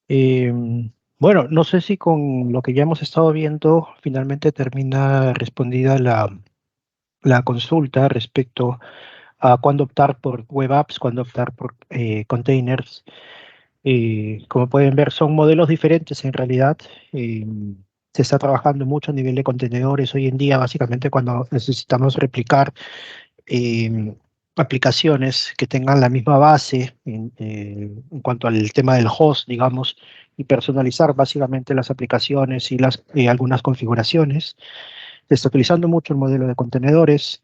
Bueno, no sé si con lo que ya hemos estado viendo finalmente termina respondida la consulta respecto a cuándo optar por web apps, cuándo optar por containers. Como pueden ver, son modelos diferentes en realidad. Eh, Se está trabajando mucho a nivel de contenedores hoy en día, básicamente cuando necesitamos replicar eh, aplicaciones que tengan la misma base en cuanto al tema del host, digamos, y personalizar básicamente las aplicaciones y algunas configuraciones. Se está utilizando mucho el modelo de contenedores.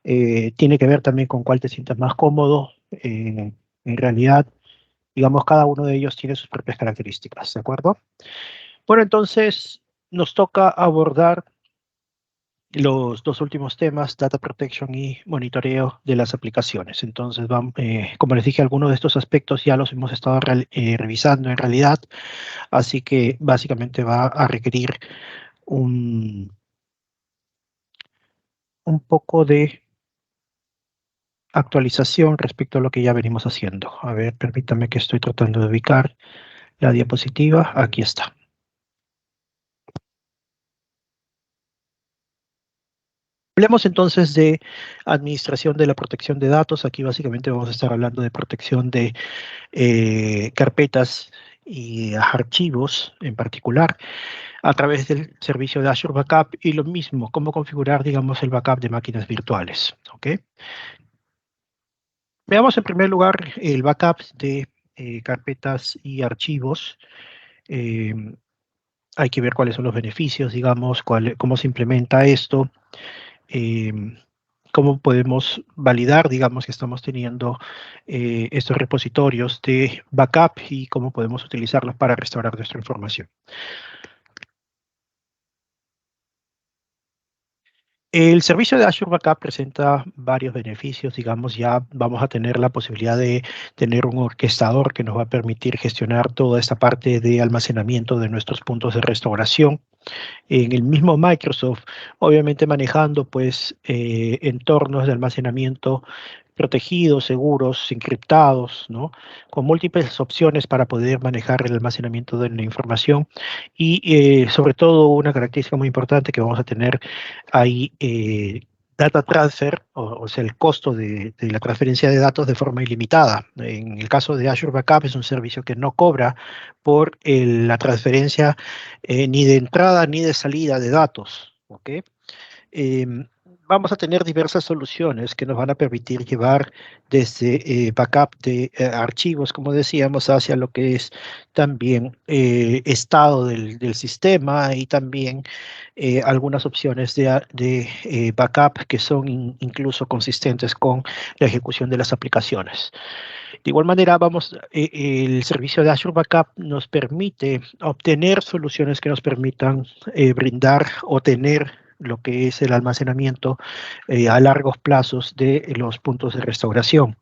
Tiene que ver también con cuál te sientas más cómodo. En realidad, digamos, cada uno de ellos tiene sus propias características, ¿de acuerdo? Bueno, entonces nos toca abordar los dos últimos temas, data protection y monitoreo de las aplicaciones. Entonces, como les dije, algunos de estos aspectos ya los hemos estado revisando en realidad, así que básicamente va a requerir un, un poco de actualización respecto a lo que ya venimos haciendo. A ver, permítame que estoy tratando de ubicar la diapositiva. Aquí está. Hablemos entonces de administración de la protección de datos. Aquí básicamente vamos a estar hablando de protección de carpetas y archivos en particular a través del servicio de Azure Backup y lo mismo, cómo configurar, digamos, el backup de máquinas virtuales. ¿Ok? Veamos en primer lugar el backup de carpetas y archivos. Eh, Hay que ver cuáles son los beneficios, digamos, cómo se implementa esto. eh, Cómo podemos validar, digamos, que estamos teniendo estos repositorios de backup y cómo podemos utilizarlos para restaurar nuestra información. El servicio de Azure Backup presenta varios beneficios, digamos, ya vamos a tener la posibilidad de tener un orquestador que nos va a permitir gestionar toda esta parte de almacenamiento de nuestros puntos de restauración en el mismo Microsoft, obviamente manejando pues entornos de almacenamiento protegidos, seguros, encriptados, ¿no? Con múltiples opciones para poder manejar el almacenamiento de la información y sobre todo una característica muy importante que vamos a tener ahí. Data transfer, o sea, el costo de la transferencia de datos de forma ilimitada. En el caso de Azure Backup es un servicio que no cobra por la transferencia ni de entrada ni de salida de datos. ¿Ok? Em, Vamos a tener diversas soluciones que nos van a permitir llevar desde backup de archivos, como decíamos, hacia lo que es también estado del sistema y también algunas opciones de backup que son incluso consistentes con la ejecución de las aplicaciones. De igual manera, el servicio de Azure Backup nos permite obtener soluciones que nos permitan brindar o tener lo que es el almacenamiento a largos plazos de los puntos de restauración.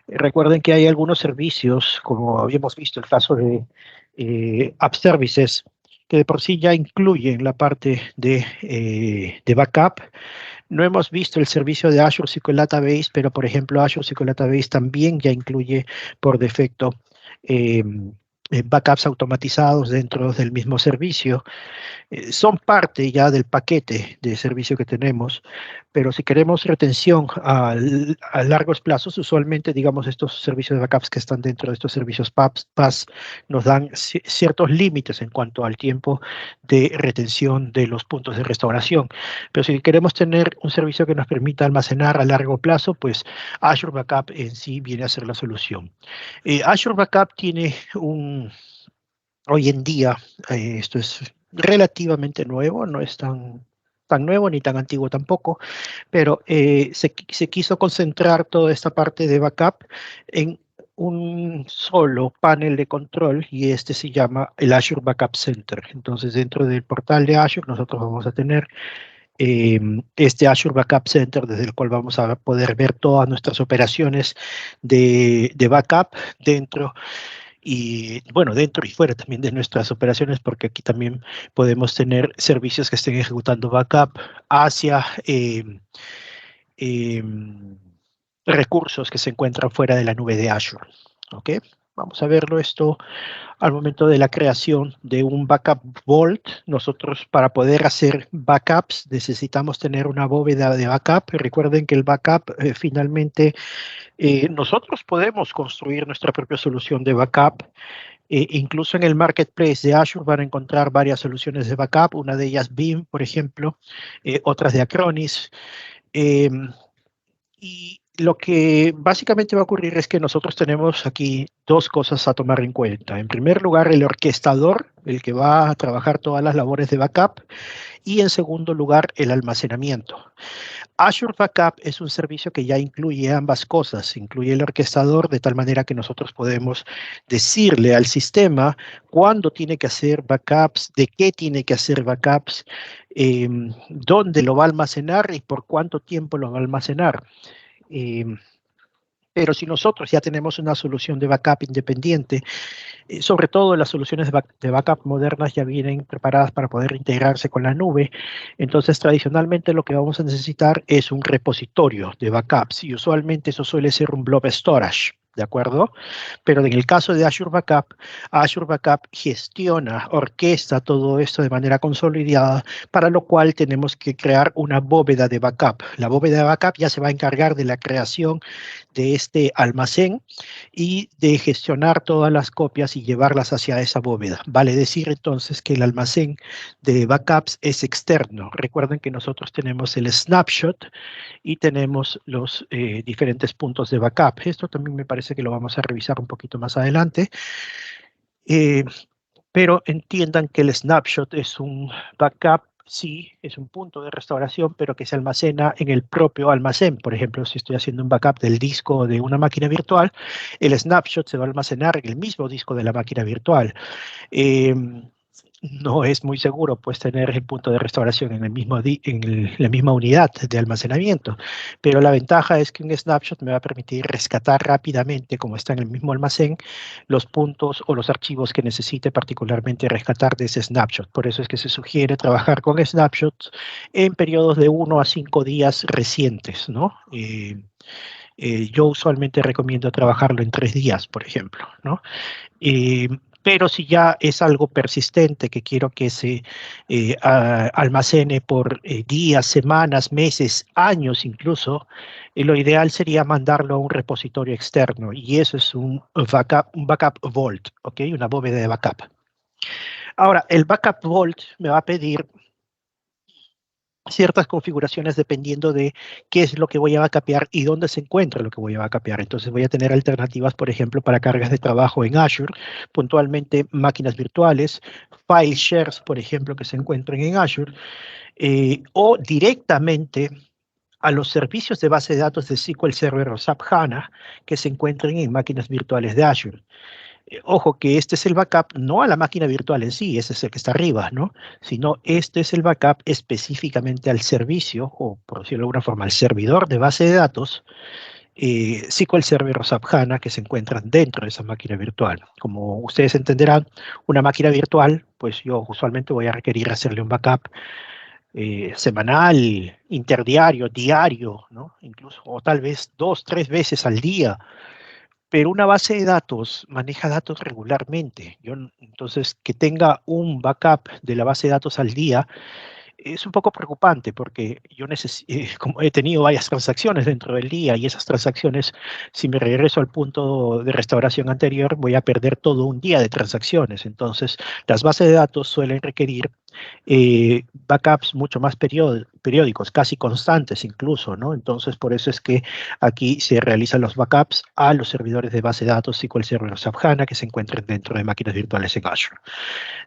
Recuerden que hay algunos servicios, como habíamos visto el caso de App Services, que de por sí ya incluyen la parte de backup. No hemos visto el servicio de Azure SQL Database, pero por ejemplo Azure SQL Database también ya incluye por defecto eh, backups automatizados dentro del mismo servicio. Son parte ya del paquete de servicio que tenemos, pero si queremos retención a largos plazos, usualmente, digamos, estos servicios de backups que están dentro de estos servicios PaaS nos dan ciertos límites en cuanto al tiempo de retención de los puntos de restauración. Pero si queremos tener un servicio que nos permita almacenar a largo plazo, pues Azure Backup en sí viene a ser la solución. Azure Backup tiene hoy en día, esto es relativamente nuevo, no es tan nuevo ni tan antiguo tampoco, pero se quiso concentrar toda esta parte de backup en un solo panel de control y este se llama el Azure Backup Center. Entonces, dentro del portal de Azure, nosotros vamos a tener este Azure Backup Center desde el cual vamos a poder ver todas nuestras operaciones de backup dentro y bueno, dentro y fuera también de nuestras operaciones, porque aquí también podemos tener servicios que estén ejecutando backup hacia em, recursos que se encuentran fuera de la nube de Azure. ¿Ok? Vamos a verlo esto al momento de la creación de un backup vault. Nosotros para poder hacer backups necesitamos tener una bóveda de backup. Recuerden que el backup finalmente nosotros podemos construir nuestra propia solución de backup. Incluso en el marketplace de Azure van a encontrar varias soluciones de backup, una de ellas Veeam, por ejemplo, otras de Acronis. Y lo que básicamente va a ocurrir es que nosotros tenemos aquí dos cosas a tomar en cuenta. En primer lugar, el orquestador, el que va a trabajar todas las labores de backup, y en segundo lugar, el almacenamiento. Azure Backup es un servicio que ya incluye ambas cosas, incluye el orquestador de tal manera que nosotros podemos decirle al sistema cuándo tiene que hacer backups, de qué tiene que hacer backups, dónde lo va a almacenar y por cuánto tiempo lo va a almacenar. Em, pero si nosotros ya tenemos una solución de backup independiente, sobre todo las soluciones de backup modernas ya vienen preparadas para poder integrarse con la nube. Entonces, tradicionalmente lo que vamos a necesitar es un repositorio de backups y usualmente eso suele ser un blob storage. ¿De acuerdo? Pero en el caso de Azure Backup gestiona, orquesta todo esto de manera consolidada, para lo cual tenemos que crear una bóveda de backup. La bóveda de backup ya se va a encargar de la creación de este almacén y de gestionar todas las copias y llevarlas hacia esa bóveda. Vale decir entonces que el almacén de backups es externo. Recuerden que nosotros tenemos el snapshot y tenemos los diferentes puntos de backup. Esto también me parece que lo vamos a revisar un poquito más adelante. Eh, pero entiendan que el snapshot es un backup, sí, es un punto de restauración, pero que se almacena en el propio almacén. Por ejemplo, si estoy haciendo un backup del disco de una máquina virtual, el snapshot se va a almacenar en el mismo disco de la máquina virtual. Eh, no es muy seguro pues tener el punto de restauración en, el mismo la misma unidad de almacenamiento, pero la ventaja es que un snapshot me va a permitir rescatar rápidamente, como está en el mismo almacén, los puntos o los archivos que necesite particularmente rescatar de ese snapshot. Por eso es que se sugiere trabajar con snapshots en periodos de 1 a 5 días recientes, ¿no? Yo usualmente recomiendo trabajarlo en 3 días, por ejemplo, ¿no? Eh, pero si ya es algo persistente que quiero que se almacene por días, semanas, meses, años incluso, lo ideal sería mandarlo a un repositorio externo y eso es un backup vault, ¿ok? Una bóveda de backup. Ahora, el backup vault me va a pedir ciertas configuraciones dependiendo de qué es lo que voy a backupear y dónde se encuentra lo que voy a backupear. Entonces voy a tener alternativas, por ejemplo, para cargas de trabajo en Azure, puntualmente máquinas virtuales, file shares, por ejemplo, que se encuentren en Azure, o directamente a los servicios de base de datos de SQL Server o SAP HANA que se encuentren en máquinas virtuales de Azure. Ojo que este es el backup, no a la máquina virtual en sí, ese es el que está arriba, ¿no? Sino este es el backup específicamente al servicio, o por decirlo de alguna forma, al servidor de base de datos, SQL Server o SAP HANA que se encuentran dentro de esa máquina virtual. Como ustedes entenderán, una máquina virtual, pues yo usualmente voy a requerir hacerle un backup semanal, interdiario, diario, ¿no? Incluso, o tal vez 2, 3 veces al día, pero una base de datos maneja datos regularmente. Entonces, que tenga un backup de la base de datos al día es un poco preocupante porque como he tenido varias transacciones dentro del día y esas transacciones, si me regreso al punto de restauración anterior, voy a perder todo un día de transacciones. Entonces, las bases de datos suelen requerir backups mucho más periódicos, casi constantes incluso, ¿no? Entonces, por eso es que aquí se realizan los backups a los servidores de base de datos SQL Server o SAP HANA que se encuentren dentro de máquinas virtuales en Azure.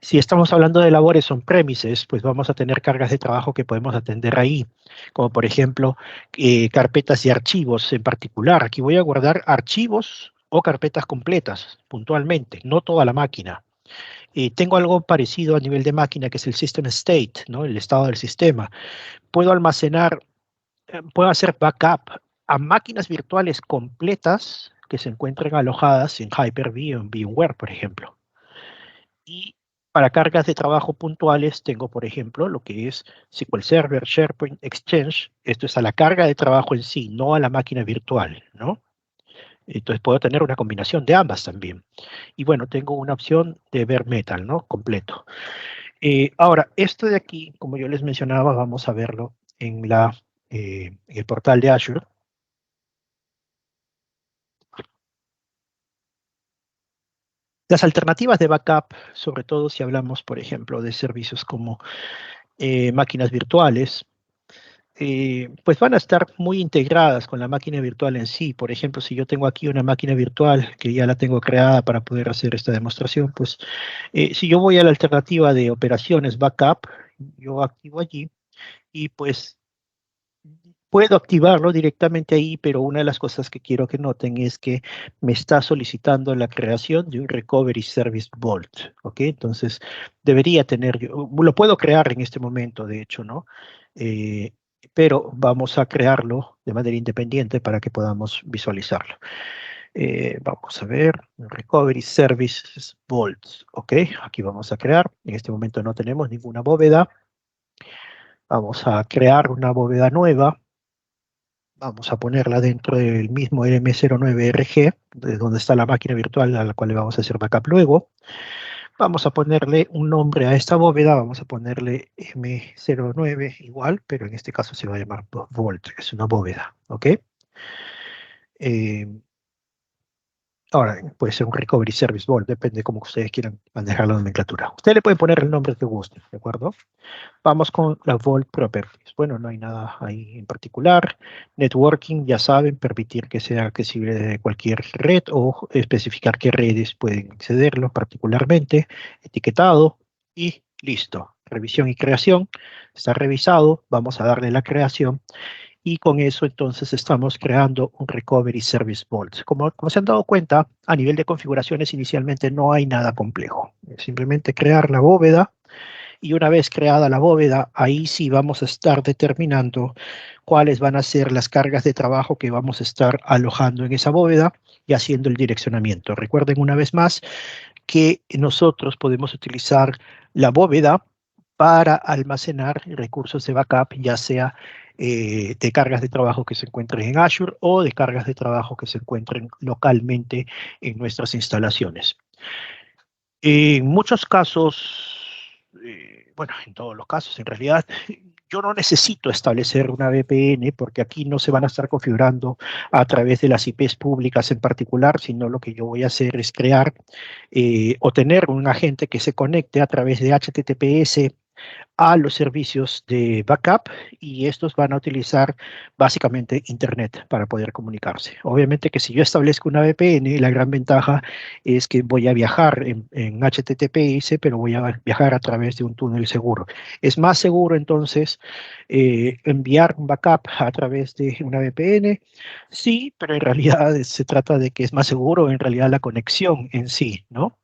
Si estamos hablando de labores on-premises, pues vamos a tener cargas de trabajo que podemos atender ahí, como por ejemplo carpetas y archivos en particular. Aquí voy a guardar archivos o carpetas completas puntualmente, no toda la máquina. Tengo algo parecido a nivel de máquina que es el System State, ¿no? El estado del sistema. Puedo almacenar, puedo hacer backup a máquinas virtuales completas que se encuentren alojadas en Hyper-V o en VMware, por ejemplo. Y para cargas de trabajo puntuales tengo, por ejemplo, lo que es SQL Server, SharePoint, Exchange. Esto es a la carga de trabajo en sí, no a la máquina virtual, ¿no? Entonces puedo tener una combinación de ambas también. Y bueno, tengo una opción de Bare Metal, ¿no? Completo. Ahora, esto de aquí, como yo les mencionaba, vamos a verlo en en el portal de Azure. Las alternativas de backup, sobre todo si hablamos, por ejemplo, de servicios como máquinas virtuales, pues van a estar muy integradas con la máquina virtual en sí. Por ejemplo, si yo tengo aquí una máquina virtual que ya la tengo creada para poder hacer esta demostración, pues si yo voy a la alternativa de operaciones backup, yo activo allí y pues puedo activarlo directamente ahí, pero una de las cosas que quiero que noten es que me está solicitando la creación de un Recovery Service Vault, ¿ok? Entonces, debería tener, lo puedo crear en este momento, de hecho, ¿no? Eh, pero vamos a crearlo de manera independiente para que podamos visualizarlo. Vamos a ver, Recovery Services Vault, ¿ok? Aquí vamos a crear, en este momento no tenemos ninguna bóveda, vamos a crear una bóveda nueva. Vamos a ponerla dentro del mismo M09RG, de donde está la máquina virtual a la cual le vamos a hacer backup luego. Vamos a ponerle un nombre a esta bóveda, vamos a ponerle M09 igual, pero en este caso se va a llamar Vault, es una bóveda, ¿ok? Eh, Ahora, puede ser un Recovery Service Vault, depende de cómo ustedes quieran manejar la nomenclatura. Ustedes le pueden poner el nombre que guste, ¿de acuerdo? Vamos con la Vault Properties. Bueno, no hay nada ahí en particular. Networking, ya saben, permitir que sea accesible de cualquier red o especificar qué redes pueden accederlo particularmente. Etiquetado y listo. Revisión y creación. Está revisado. Vamos a darle la creación. Y con eso entonces estamos creando un Recovery Service Vault. Como se han dado cuenta, a nivel de configuraciones inicialmente no hay nada complejo. Es simplemente crear la bóveda y una vez creada la bóveda, ahí sí vamos a estar determinando cuáles van a ser las cargas de trabajo que vamos a estar alojando en esa bóveda y haciendo el direccionamiento. Recuerden una vez más que nosotros podemos utilizar la bóveda para almacenar recursos de backup, ya sea de cargas de trabajo que se encuentren en Azure o de cargas de trabajo que se encuentren localmente en nuestras instalaciones. En muchos casos, bueno, en todos los casos, en realidad, yo no necesito establecer una VPN porque aquí no se van a estar configurando a través de las IPs públicas en particular, sino lo que yo voy a hacer es crear o tener un agente que se conecte a través de HTTPS a los servicios de backup y estos van a utilizar básicamente Internet para poder comunicarse. Obviamente que si yo establezco una VPN, la gran ventaja es que voy a viajar en HTTPS, pero voy a viajar a través de un túnel seguro. Es más seguro entonces enviar un backup a través de una VPN, sí, pero en realidad se trata de que es más seguro en realidad la conexión en sí, ¿no?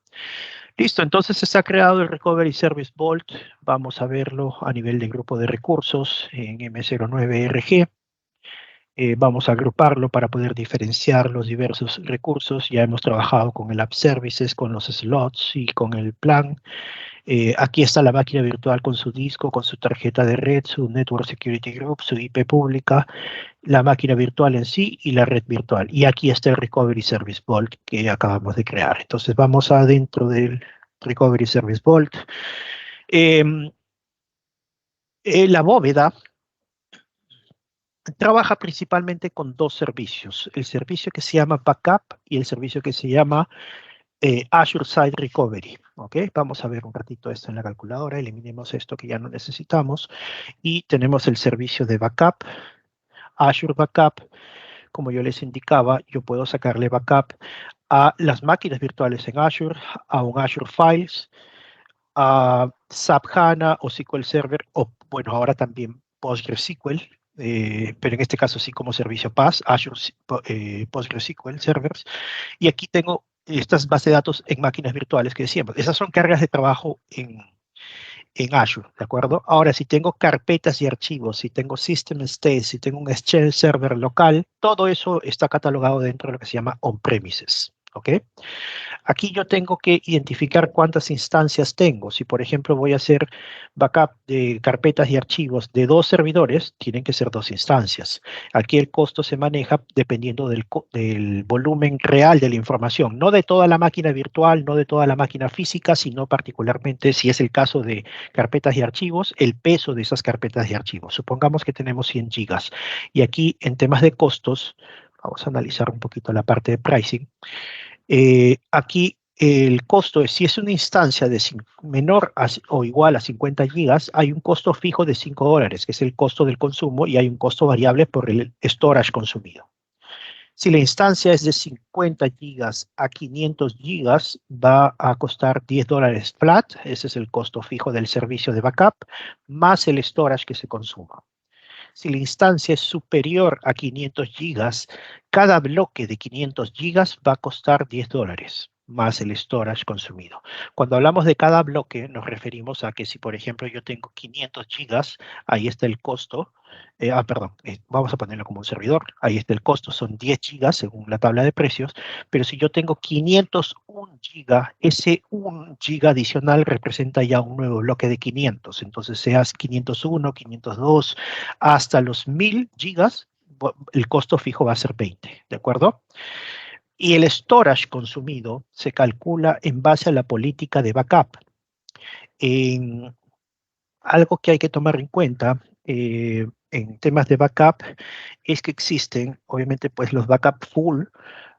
Listo, entonces está creado el Recovery Service Vault. Vamos a verlo a nivel de grupo de recursos en M09RG. Vamos a agruparlo para poder diferenciar los diversos recursos. Ya hemos trabajado con el App Services, con los slots y con el plan. Aquí está la máquina virtual con su disco, con su tarjeta de red, su Network Security Group, su IP pública, la máquina virtual en sí y la red virtual. Y aquí está el Recovery Service Vault que acabamos de crear. Entonces vamos adentro del Recovery Service Vault. Eh, la bóveda trabaja principalmente con dos servicios, el servicio que se llama Backup y el servicio que se llama Azure Site Recovery. ¿Ok? Vamos a ver un ratito esto en la calculadora, eliminemos esto que ya no necesitamos y tenemos el servicio de Backup, Azure Backup. Como yo les indicaba, yo puedo sacarle backup a las máquinas virtuales en Azure, a un Azure Files, a SAP HANA o SQL Server, o bueno, ahora también PostgreSQL, pero en este caso sí como servicio PaaS, Azure PostgreSQL Servers. Y aquí tengo estas bases de datos en máquinas virtuales que decíamos. Esas son cargas de trabajo en Azure, ¿de acuerdo? Ahora, si tengo carpetas y archivos, si tengo System State, si tengo un Exchange Server local, todo eso está catalogado dentro de lo que se llama on-premises, ¿ok? Aquí yo tengo que identificar cuántas instancias tengo. Si, por ejemplo, voy a hacer backup de carpetas y archivos de 2 servidores, tienen que ser 2 instancias. Aquí el costo se maneja dependiendo del volumen real de la información, no de toda la máquina virtual, no de toda la máquina física, sino particularmente, si es el caso de carpetas y archivos, el peso de esas carpetas y archivos. Supongamos que tenemos 100 gigas. Y aquí, en temas de costos, vamos a analizar un poquito la parte de pricing. Aquí el costo es, si es una instancia de menor o igual a 50 gigas, hay un costo fijo de $5, que es el costo del consumo, y hay un costo variable por el storage consumido. Si la instancia es de 50 gigas a 500 gigas, va a costar $10 flat, ese es el costo fijo del servicio de backup, más el storage que se consuma. Si la instancia es superior a 500 gigas, cada bloque de 500 gigas va a costar $10 más el storage consumido. Cuando hablamos de cada bloque, nos referimos a que si, por ejemplo, yo tengo 500 gigas, ahí está el costo. Perdón, vamos a ponerlo como un servidor. Ahí está el costo, son 10 gigas según la tabla de precios. Pero si yo tengo 501 gigas, ese 1 giga adicional representa ya un nuevo bloque de 500. Entonces, seas 501, 502, hasta los 1000 gigas, el costo fijo va a ser 20, ¿de acuerdo? Y el storage consumido se calcula en base a la política de backup. Algo que hay que tomar en cuenta en temas de backup es que existen, obviamente, pues los backup full,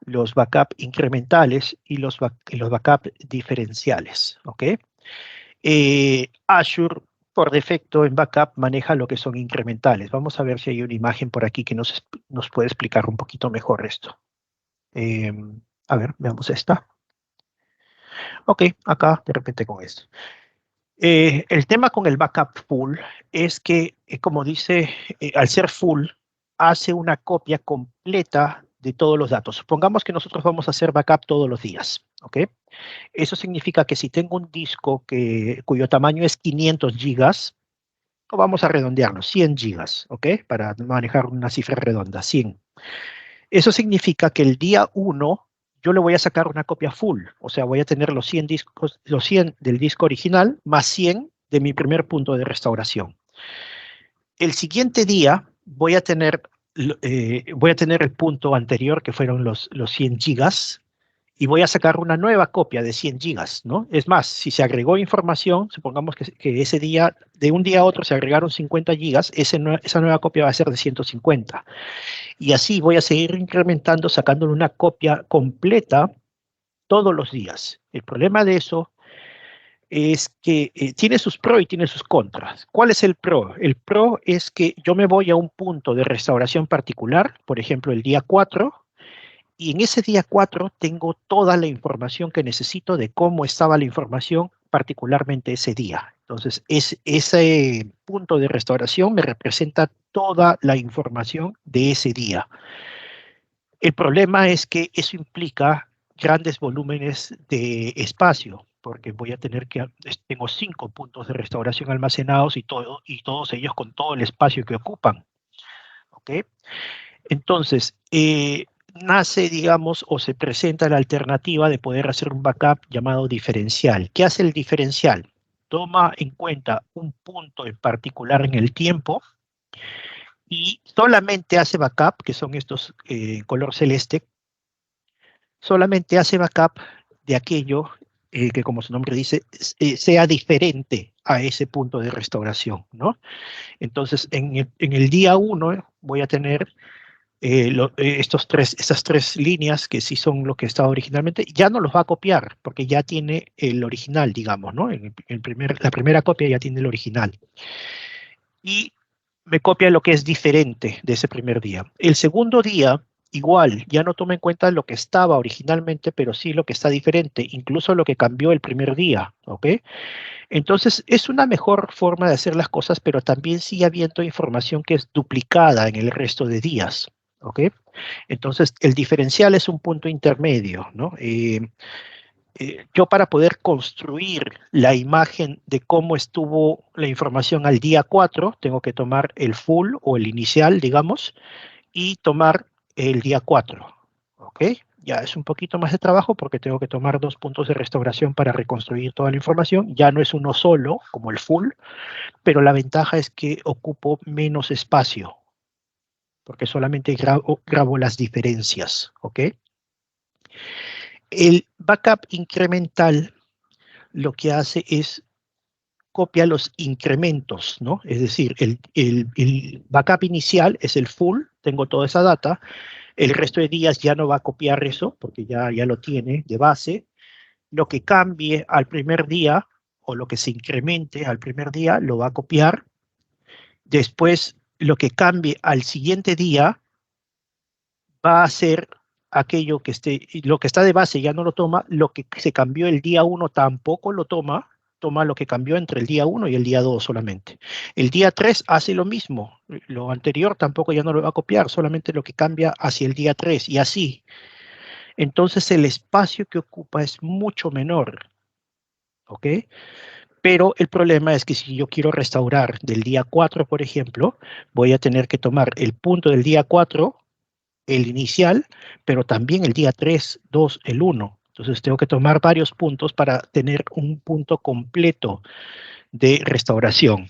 los backup incrementales y los backup diferenciales, ¿ok? Azure, por defecto, en backup maneja lo que son incrementales. Vamos a ver si hay una imagen por aquí que nos puede explicar un poquito mejor esto. A ver, veamos esta. Ok, acá de repente con esto. El tema con el backup full es que, como dice, al ser full, hace una copia completa de todos los datos. Supongamos que nosotros vamos a hacer backup todos los días, ¿ok? Eso significa que si tengo un disco cuyo tamaño es 500 gigas, o vamos a redondearlo, 100 gigas, ¿ok? Para manejar una cifra redonda, 100. Eso significa que el día 1 yo le voy a sacar una copia full, o sea, voy a tener los 100 discos, los 100 del disco original más 100 de mi primer punto de restauración. El siguiente día voy a tener el punto anterior, que fueron los 100 gigas, y voy a sacar una nueva copia de 100 gigas, ¿no? Es más, si se agregó información, supongamos que ese día, de un día a otro, se agregaron 50 gigas, esa nueva copia va a ser de 150. Y así voy a seguir incrementando, sacándole una copia completa todos los días. El problema de eso es que tiene sus pros y tiene sus contras. ¿Cuál es el pro? El pro es que yo me voy a un punto de restauración particular, por ejemplo, el día 4, y en ese día 4 tengo toda la información que necesito de cómo estaba la información, particularmente ese día. Entonces, ese punto de restauración me representa toda la información de ese día. El problema es que eso implica grandes volúmenes de espacio, porque voy a tener tengo 5 puntos de restauración almacenados y todos ellos con todo el espacio que ocupan. ¿Ok? Entonces, nace, digamos, o se presenta la alternativa de poder hacer un backup llamado diferencial. ¿Qué hace el diferencial? Toma en cuenta un punto en particular en el tiempo y solamente hace backup, que son estos color celeste, solamente hace backup de aquello que, como su nombre dice, sea diferente a ese punto de restauración, ¿no? Entonces, en el día 1 voy a tener estas tres líneas que sí son lo que estaba originalmente, ya no los va a copiar, porque ya tiene el original, digamos, ¿no? La primera copia ya tiene el original. Y me copia lo que es diferente de ese primer día. El segundo día, igual, ya no toma en cuenta lo que estaba originalmente, pero sí lo que está diferente, incluso lo que cambió el primer día, ¿ok? Entonces, es una mejor forma de hacer las cosas, pero también sigue habiendo información que es duplicada en el resto de días, ¿ok? Entonces, el diferencial es un punto intermedio, ¿no? Yo para poder construir la imagen de cómo estuvo la información al día 4, tengo que tomar el full o el inicial, digamos, y tomar el día 4, ¿ok? Ya es un poquito más de trabajo porque tengo que tomar 2 puntos de restauración para reconstruir toda la información. Ya no es uno solo, como el full, pero la ventaja es que ocupo menos espacio, porque solamente grabo las diferencias, ¿ok? El backup incremental lo que hace es copia los incrementos, ¿no? Es decir, el backup inicial es el full, tengo toda esa data, el resto de días ya no va a copiar eso, porque ya lo tiene de base. Lo que cambie al primer día, o lo que se incremente al primer día, lo va a copiar. Después, lo que cambie al siguiente día, va a ser aquello que esté, lo que está de base ya no lo toma, lo que se cambió el día uno tampoco lo toma, toma lo que cambió entre el día uno y el día 2 solamente. El día 3 hace lo mismo, lo anterior tampoco ya no lo va a copiar, solamente lo que cambia hacia el día 3 y así. Entonces el espacio que ocupa es mucho menor, ¿ok? Pero el problema es que si yo quiero restaurar del día 4, por ejemplo, voy a tener que tomar el punto del día 4, el inicial, pero también el día 3, 2, el 1. Entonces tengo que tomar varios puntos para tener un punto completo de restauración.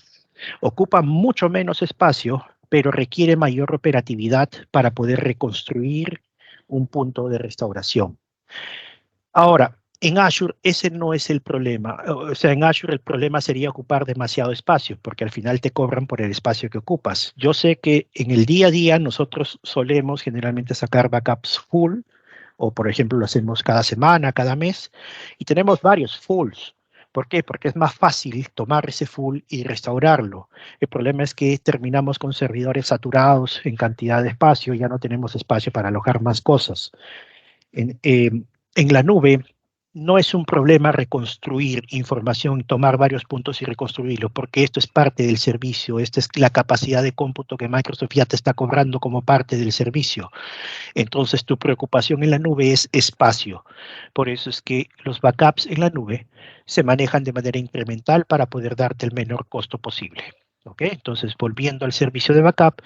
Ocupa mucho menos espacio, pero requiere mayor operatividad para poder reconstruir un punto de restauración. Ahora, en Azure ese no es el problema. O sea, en Azure el problema sería ocupar demasiado espacio, porque al final te cobran por el espacio que ocupas. Yo sé que en el día a día nosotros solemos generalmente sacar backups full, o por ejemplo lo hacemos cada semana, cada mes, y tenemos varios fulls. ¿Por qué? Porque es más fácil tomar ese full y restaurarlo. El problema es que terminamos con servidores saturados en cantidad de espacio, ya no tenemos espacio para alojar más cosas. En la nube no es un problema reconstruir información, tomar varios puntos y reconstruirlo, porque esto es parte del servicio, esta es la capacidad de cómputo que Microsoft ya te está cobrando como parte del servicio. Entonces tu preocupación en la nube es espacio. Por eso es que los backups en la nube se manejan de manera incremental para poder darte el menor costo posible. ¿Ok? Entonces, volviendo al servicio de backup,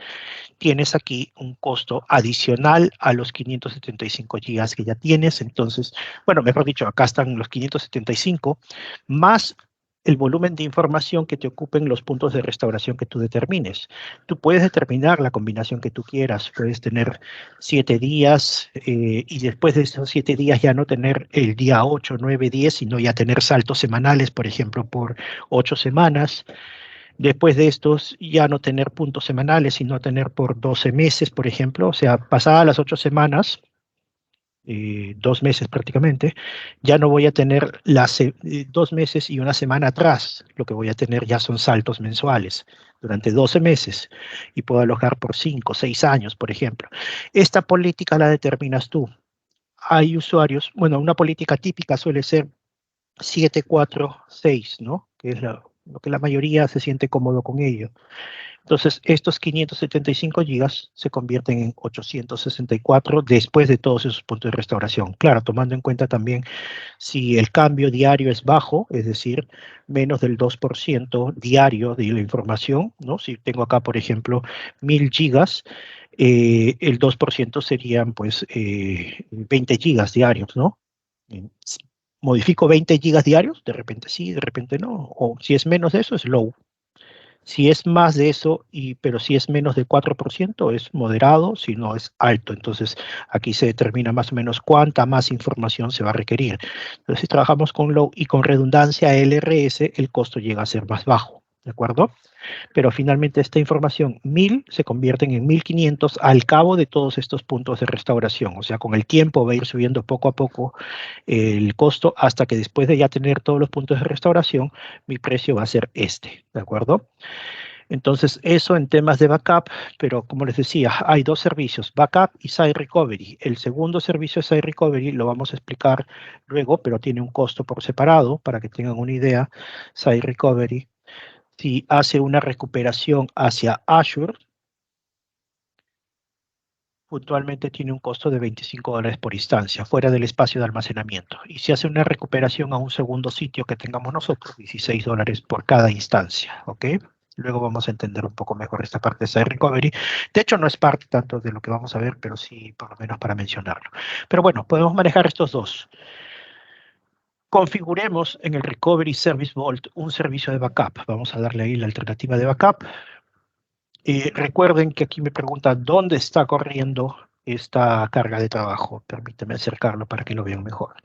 tienes aquí un costo adicional a los 575 gigas que ya tienes. Entonces, bueno, mejor dicho, acá están los 575 más el volumen de información que te ocupen los puntos de restauración que tú determines. Tú puedes determinar la combinación que tú quieras. Puedes tener 7 días y después de esos 7 días ya no tener el día 8, 9, 10, sino ya tener saltos semanales, por ejemplo, por 8 semanas. Después de estos, ya no tener puntos semanales, sino tener por 12 meses, por ejemplo. O sea, pasadas las 8 semanas, 2 meses prácticamente, ya no voy a tener 2 meses y una semana atrás. Lo que voy a tener ya son saltos mensuales durante 12 meses y puedo alojar por 5, 6 años, por ejemplo. Esta política la determinas tú. Hay usuarios, bueno, una política típica suele ser 7, 4, 6, ¿no? Que es lo que la mayoría se siente cómodo con ello. Entonces, estos 575 gigas se convierten en 864 después de todos esos puntos de restauración. Claro, tomando en cuenta también si el cambio diario es bajo, es decir, menos del 2% diario de la información, ¿no? Si tengo acá, por ejemplo, 1000 gigas, el 2% serían pues 20 gigas diarios, ¿no? Modifico 20 gigas diarios, de repente sí, de repente no, o si es menos de eso es low. Si es más de eso, pero si es menos del 4%, es moderado, si no es alto. Entonces, aquí se determina más o menos cuánta más información se va a requerir. Entonces, si trabajamos con low y con redundancia LRS, el costo llega a ser más bajo, ¿de acuerdo? Pero finalmente esta información, 1000 se convierten en 1500 al cabo de todos estos puntos de restauración. O sea, con el tiempo va a ir subiendo poco a poco el costo hasta que después de ya tener todos los puntos de restauración, mi precio va a ser este, ¿de acuerdo? Entonces, eso en temas de backup, pero como les decía, hay dos servicios, backup y site recovery. El segundo servicio de site recovery lo vamos a explicar luego, pero tiene un costo por separado para que tengan una idea. Site recovery, si hace una recuperación hacia Azure, puntualmente tiene un costo de $25 por instancia, fuera del espacio de almacenamiento. Y si hace una recuperación a un segundo sitio que tengamos nosotros, $16 por cada instancia, ¿ok? Luego vamos a entender un poco mejor esta parte de Site Recovery. De hecho, no es parte tanto de lo que vamos a ver, pero sí, por lo menos para mencionarlo. Pero bueno, podemos manejar estos dos. Configuremos en el Recovery Service Vault un servicio de backup. Vamos a darle ahí la alternativa de backup. Recuerden que aquí me pregunta dónde está corriendo esta carga de trabajo. Permítame acercarlo para que lo vean mejor.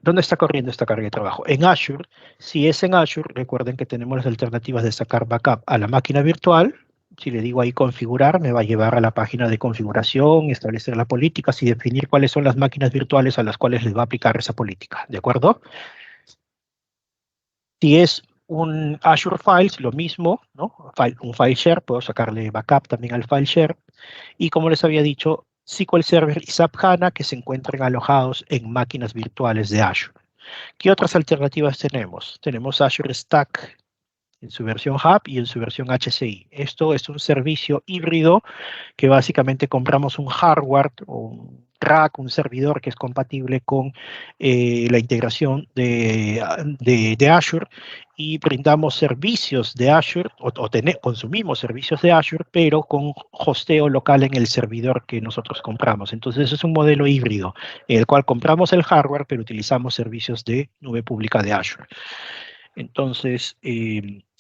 ¿Dónde está corriendo esta carga de trabajo? En Azure. Si es en Azure, recuerden que tenemos las alternativas de sacar backup a la máquina virtual. Si le digo ahí configurar, me va a llevar a la página de configuración, establecer las políticas y definir cuáles son las máquinas virtuales a las cuales les va a aplicar esa política. ¿De acuerdo? Si es un Azure Files, lo mismo, ¿no? Un file share, puedo sacarle backup también al file share. Y como les había dicho, SQL Server y SAP HANA que se encuentran alojados en máquinas virtuales de Azure. ¿Qué otras alternativas tenemos? Tenemos Azure Stack en su versión Hub y en su versión HCI. Esto es un servicio híbrido que básicamente compramos un hardware o un rack, un servidor que es compatible con la integración de Azure y brindamos servicios de Azure consumimos servicios de Azure, pero con hosteo local en el servidor que nosotros compramos. Entonces es un modelo híbrido en el cual compramos el hardware, pero utilizamos servicios de nube pública de Azure. Entonces,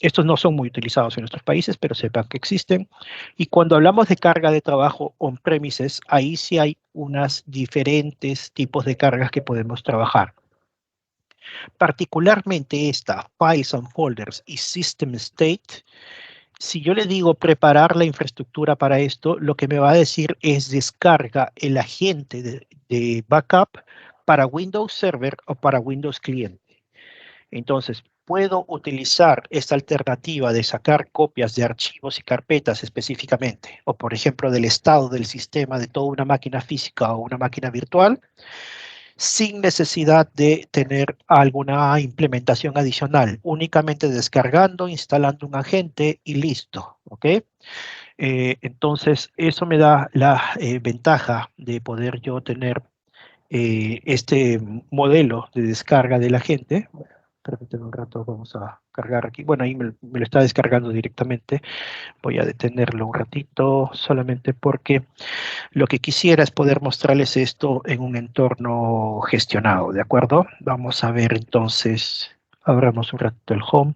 estos no son muy utilizados en nuestros países, pero sepan que existen. Y cuando hablamos de carga de trabajo on-premises, ahí sí hay unos diferentes tipos de cargas que podemos trabajar. Particularmente esta, Files and Folders y System State, si yo le digo preparar la infraestructura para esto, lo que me va a decir es descarga el agente de backup para Windows Server o para Windows Cliente. Entonces, puedo utilizar esta alternativa de sacar copias de archivos y carpetas específicamente, o por ejemplo del estado del sistema de toda una máquina física o una máquina virtual, sin necesidad de tener alguna implementación adicional, únicamente descargando, instalando un agente y listo, ¿ok? Entonces, eso me da la ventaja de poder yo tener este modelo de descarga del agente. Permítanme un rato, vamos a cargar aquí. Bueno, ahí me lo está descargando directamente. Voy a detenerlo un ratito, solamente porque lo que quisiera es poder mostrarles esto en un entorno gestionado, ¿de acuerdo? Vamos a ver entonces, abramos un ratito el Home.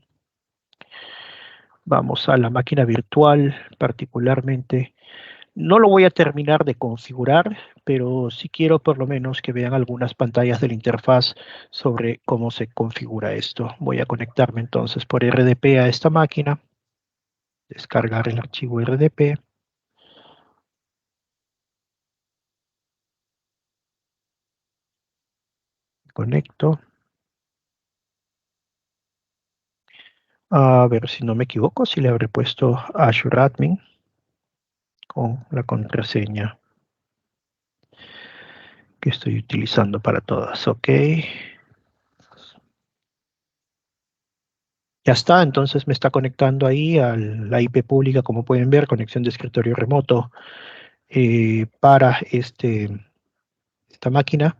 Vamos a la máquina virtual, particularmente. No lo voy a terminar de configurar, pero sí quiero por lo menos que vean algunas pantallas de la interfaz sobre cómo se configura esto. Voy a conectarme entonces por RDP a esta máquina, descargar el archivo RDP. Conecto. A ver si no me equivoco, si le habré puesto Azure Admin con la contraseña que estoy utilizando para todas. Ok. Ya está, entonces me está conectando ahí a la IP pública, como pueden ver, conexión de escritorio remoto para esta máquina.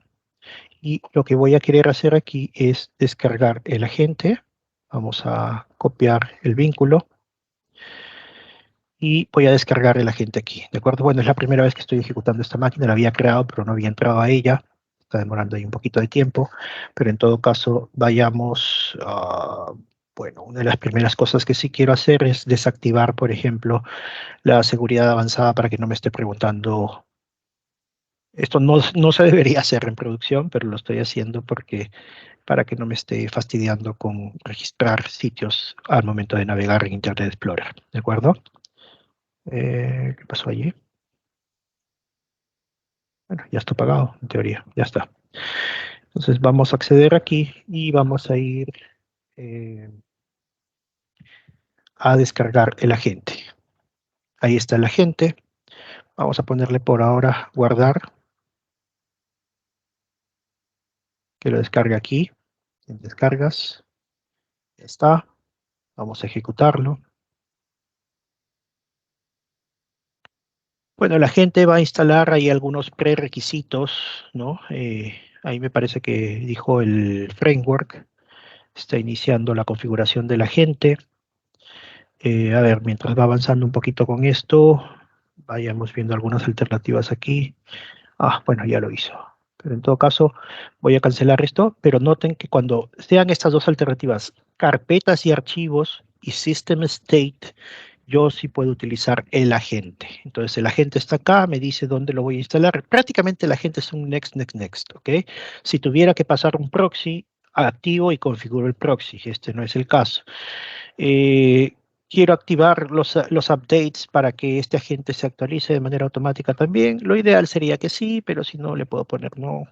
Y lo que voy a querer hacer aquí es descargar el agente. Vamos a copiar el vínculo y voy a descargar el agente aquí. ¿De acuerdo? Bueno, es la primera vez que estoy ejecutando esta máquina. La había creado, pero no había entrado a ella. Está demorando ahí un poquito de tiempo. Pero en todo caso, vayamos a... Bueno, una de las primeras cosas que sí quiero hacer es desactivar, por ejemplo, la seguridad avanzada para que no me esté preguntando. Esto no se debería hacer en producción, pero lo estoy haciendo porque para que no me esté fastidiando con registrar sitios al momento de navegar en Internet Explorer. ¿De acuerdo? ¿Qué pasó allí? Bueno, ya está pagado, en teoría. Ya está. Entonces vamos a acceder aquí y vamos a ir eh, a descargar el agente. Ahí está el agente. Vamos a ponerle por ahora guardar. Que lo descargue aquí. En descargas. Ya está. Vamos a ejecutarlo. Bueno, la gente va a instalar ahí algunos prerequisitos, ¿no? Ahí me parece que dijo el framework, está iniciando la configuración de la gente. A ver, mientras va avanzando un poquito con esto, vayamos viendo algunas alternativas aquí. Bueno, ya lo hizo. Pero en todo caso, voy a cancelar esto, pero noten que cuando sean estas dos alternativas, carpetas y archivos y System State, yo sí puedo utilizar el agente. Entonces el agente está acá, me dice dónde lo voy a instalar. Prácticamente el agente es un next, next, next, ¿ok? Si tuviera que pasar un proxy, activo y configuro el proxy. Este no es el caso. Eh, Quiero activar los updates para que este agente se actualice de manera automática también. Lo ideal sería que sí, pero si no, le puedo poner no.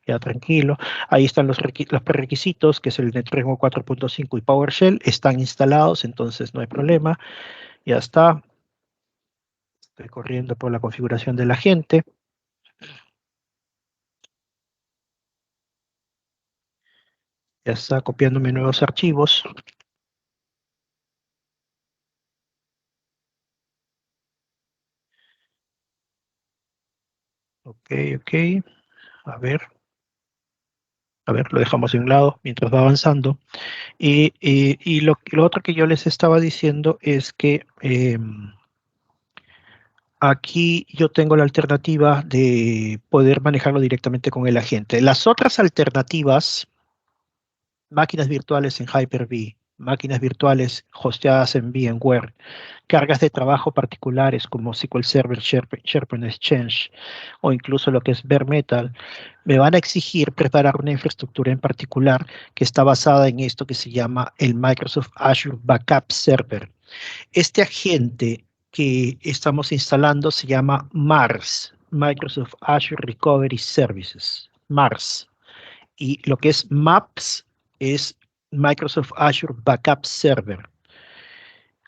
Ya tranquilo. Ahí están los prerequisitos, que es el NetFramework 4.5 y PowerShell. Están instalados, entonces no hay problema. Ya está. Estoy corriendo por la configuración del agente. Ya está copiándome nuevos archivos. Ok, ok. A ver. A ver, lo dejamos de un lado mientras va avanzando. Y lo otro que yo les estaba diciendo es que aquí yo tengo la alternativa de poder manejarlo directamente con el agente. Las otras alternativas, máquinas virtuales en Hyper-V, máquinas virtuales hosteadas en VMware, cargas de trabajo particulares como SQL Server, SharePoint Exchange o incluso lo que es Bare Metal, me van a exigir preparar una infraestructura en particular que está basada en esto que se llama el Microsoft Azure Backup Server. Este agente que estamos instalando se llama MARS, Microsoft Azure Recovery Services, MARS. Y lo que es MAPS es Microsoft Azure Backup Server.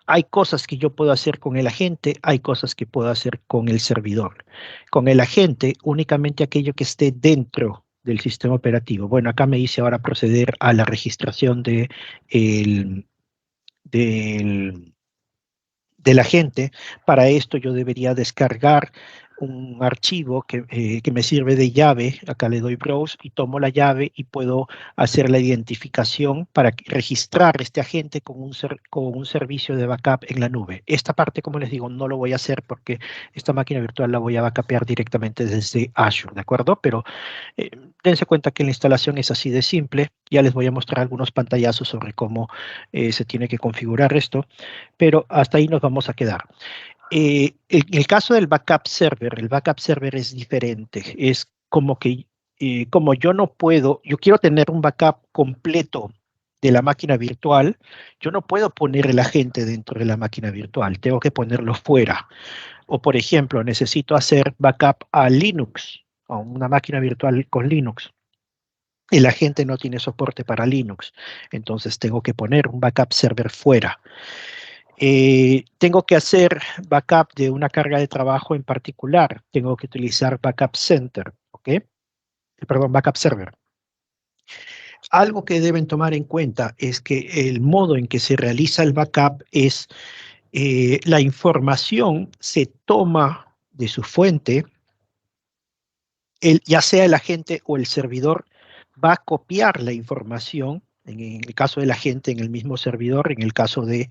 Hay cosas que yo puedo hacer con el agente, hay cosas que puedo hacer con el servidor. Con el agente, únicamente aquello que esté dentro del sistema operativo. Bueno, acá me dice ahora proceder a la registración el, del de la gente. Para esto yo debería descargar un archivo que me sirve de llave. Acá le doy browse y tomo la llave y puedo hacer la identificación para registrar este agente con un servicio de backup en la nube. Esta parte, como les digo, no lo voy a hacer porque esta máquina virtual la voy a backupear directamente desde Azure, ¿de acuerdo? Pero eh, dense cuenta que la instalación es así de simple. Ya les voy a mostrar algunos pantallazos sobre cómo se tiene que configurar esto, pero hasta ahí nos vamos a quedar. En el caso del backup server, el backup server es diferente. Es como que, como yo no puedo, yo quiero tener un backup completo de la máquina virtual, yo no puedo poner el agente dentro de la máquina virtual, tengo que ponerlo fuera. O por ejemplo, necesito hacer backup a Linux, a una máquina virtual con Linux. El agente no tiene soporte para Linux, entonces tengo que poner un backup server fuera. Tengo que hacer backup de una carga de trabajo en particular. Tengo que utilizar Backup Center, ¿ok? Perdón, Backup Server. Algo que deben tomar en cuenta es que el modo en que se realiza el backup es la información se toma de su fuente, ya sea el agente o el servidor va a copiar la información, en el caso del agente en el mismo servidor, en el caso de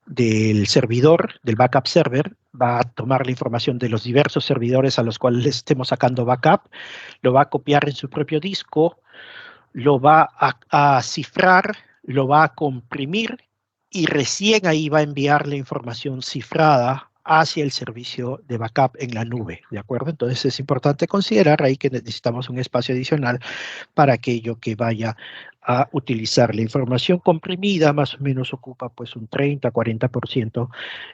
del servidor, del backup server, va a tomar la información de los diversos servidores a los cuales le estemos sacando backup, lo va a copiar en su propio disco, lo va a cifrar, lo va a comprimir y recién ahí va a enviar la información cifrada hacia el servicio de backup en la nube, ¿de acuerdo? Entonces es importante considerar ahí que necesitamos un espacio adicional para aquello que vaya a utilizar. La información comprimida más o menos ocupa pues un 30-40%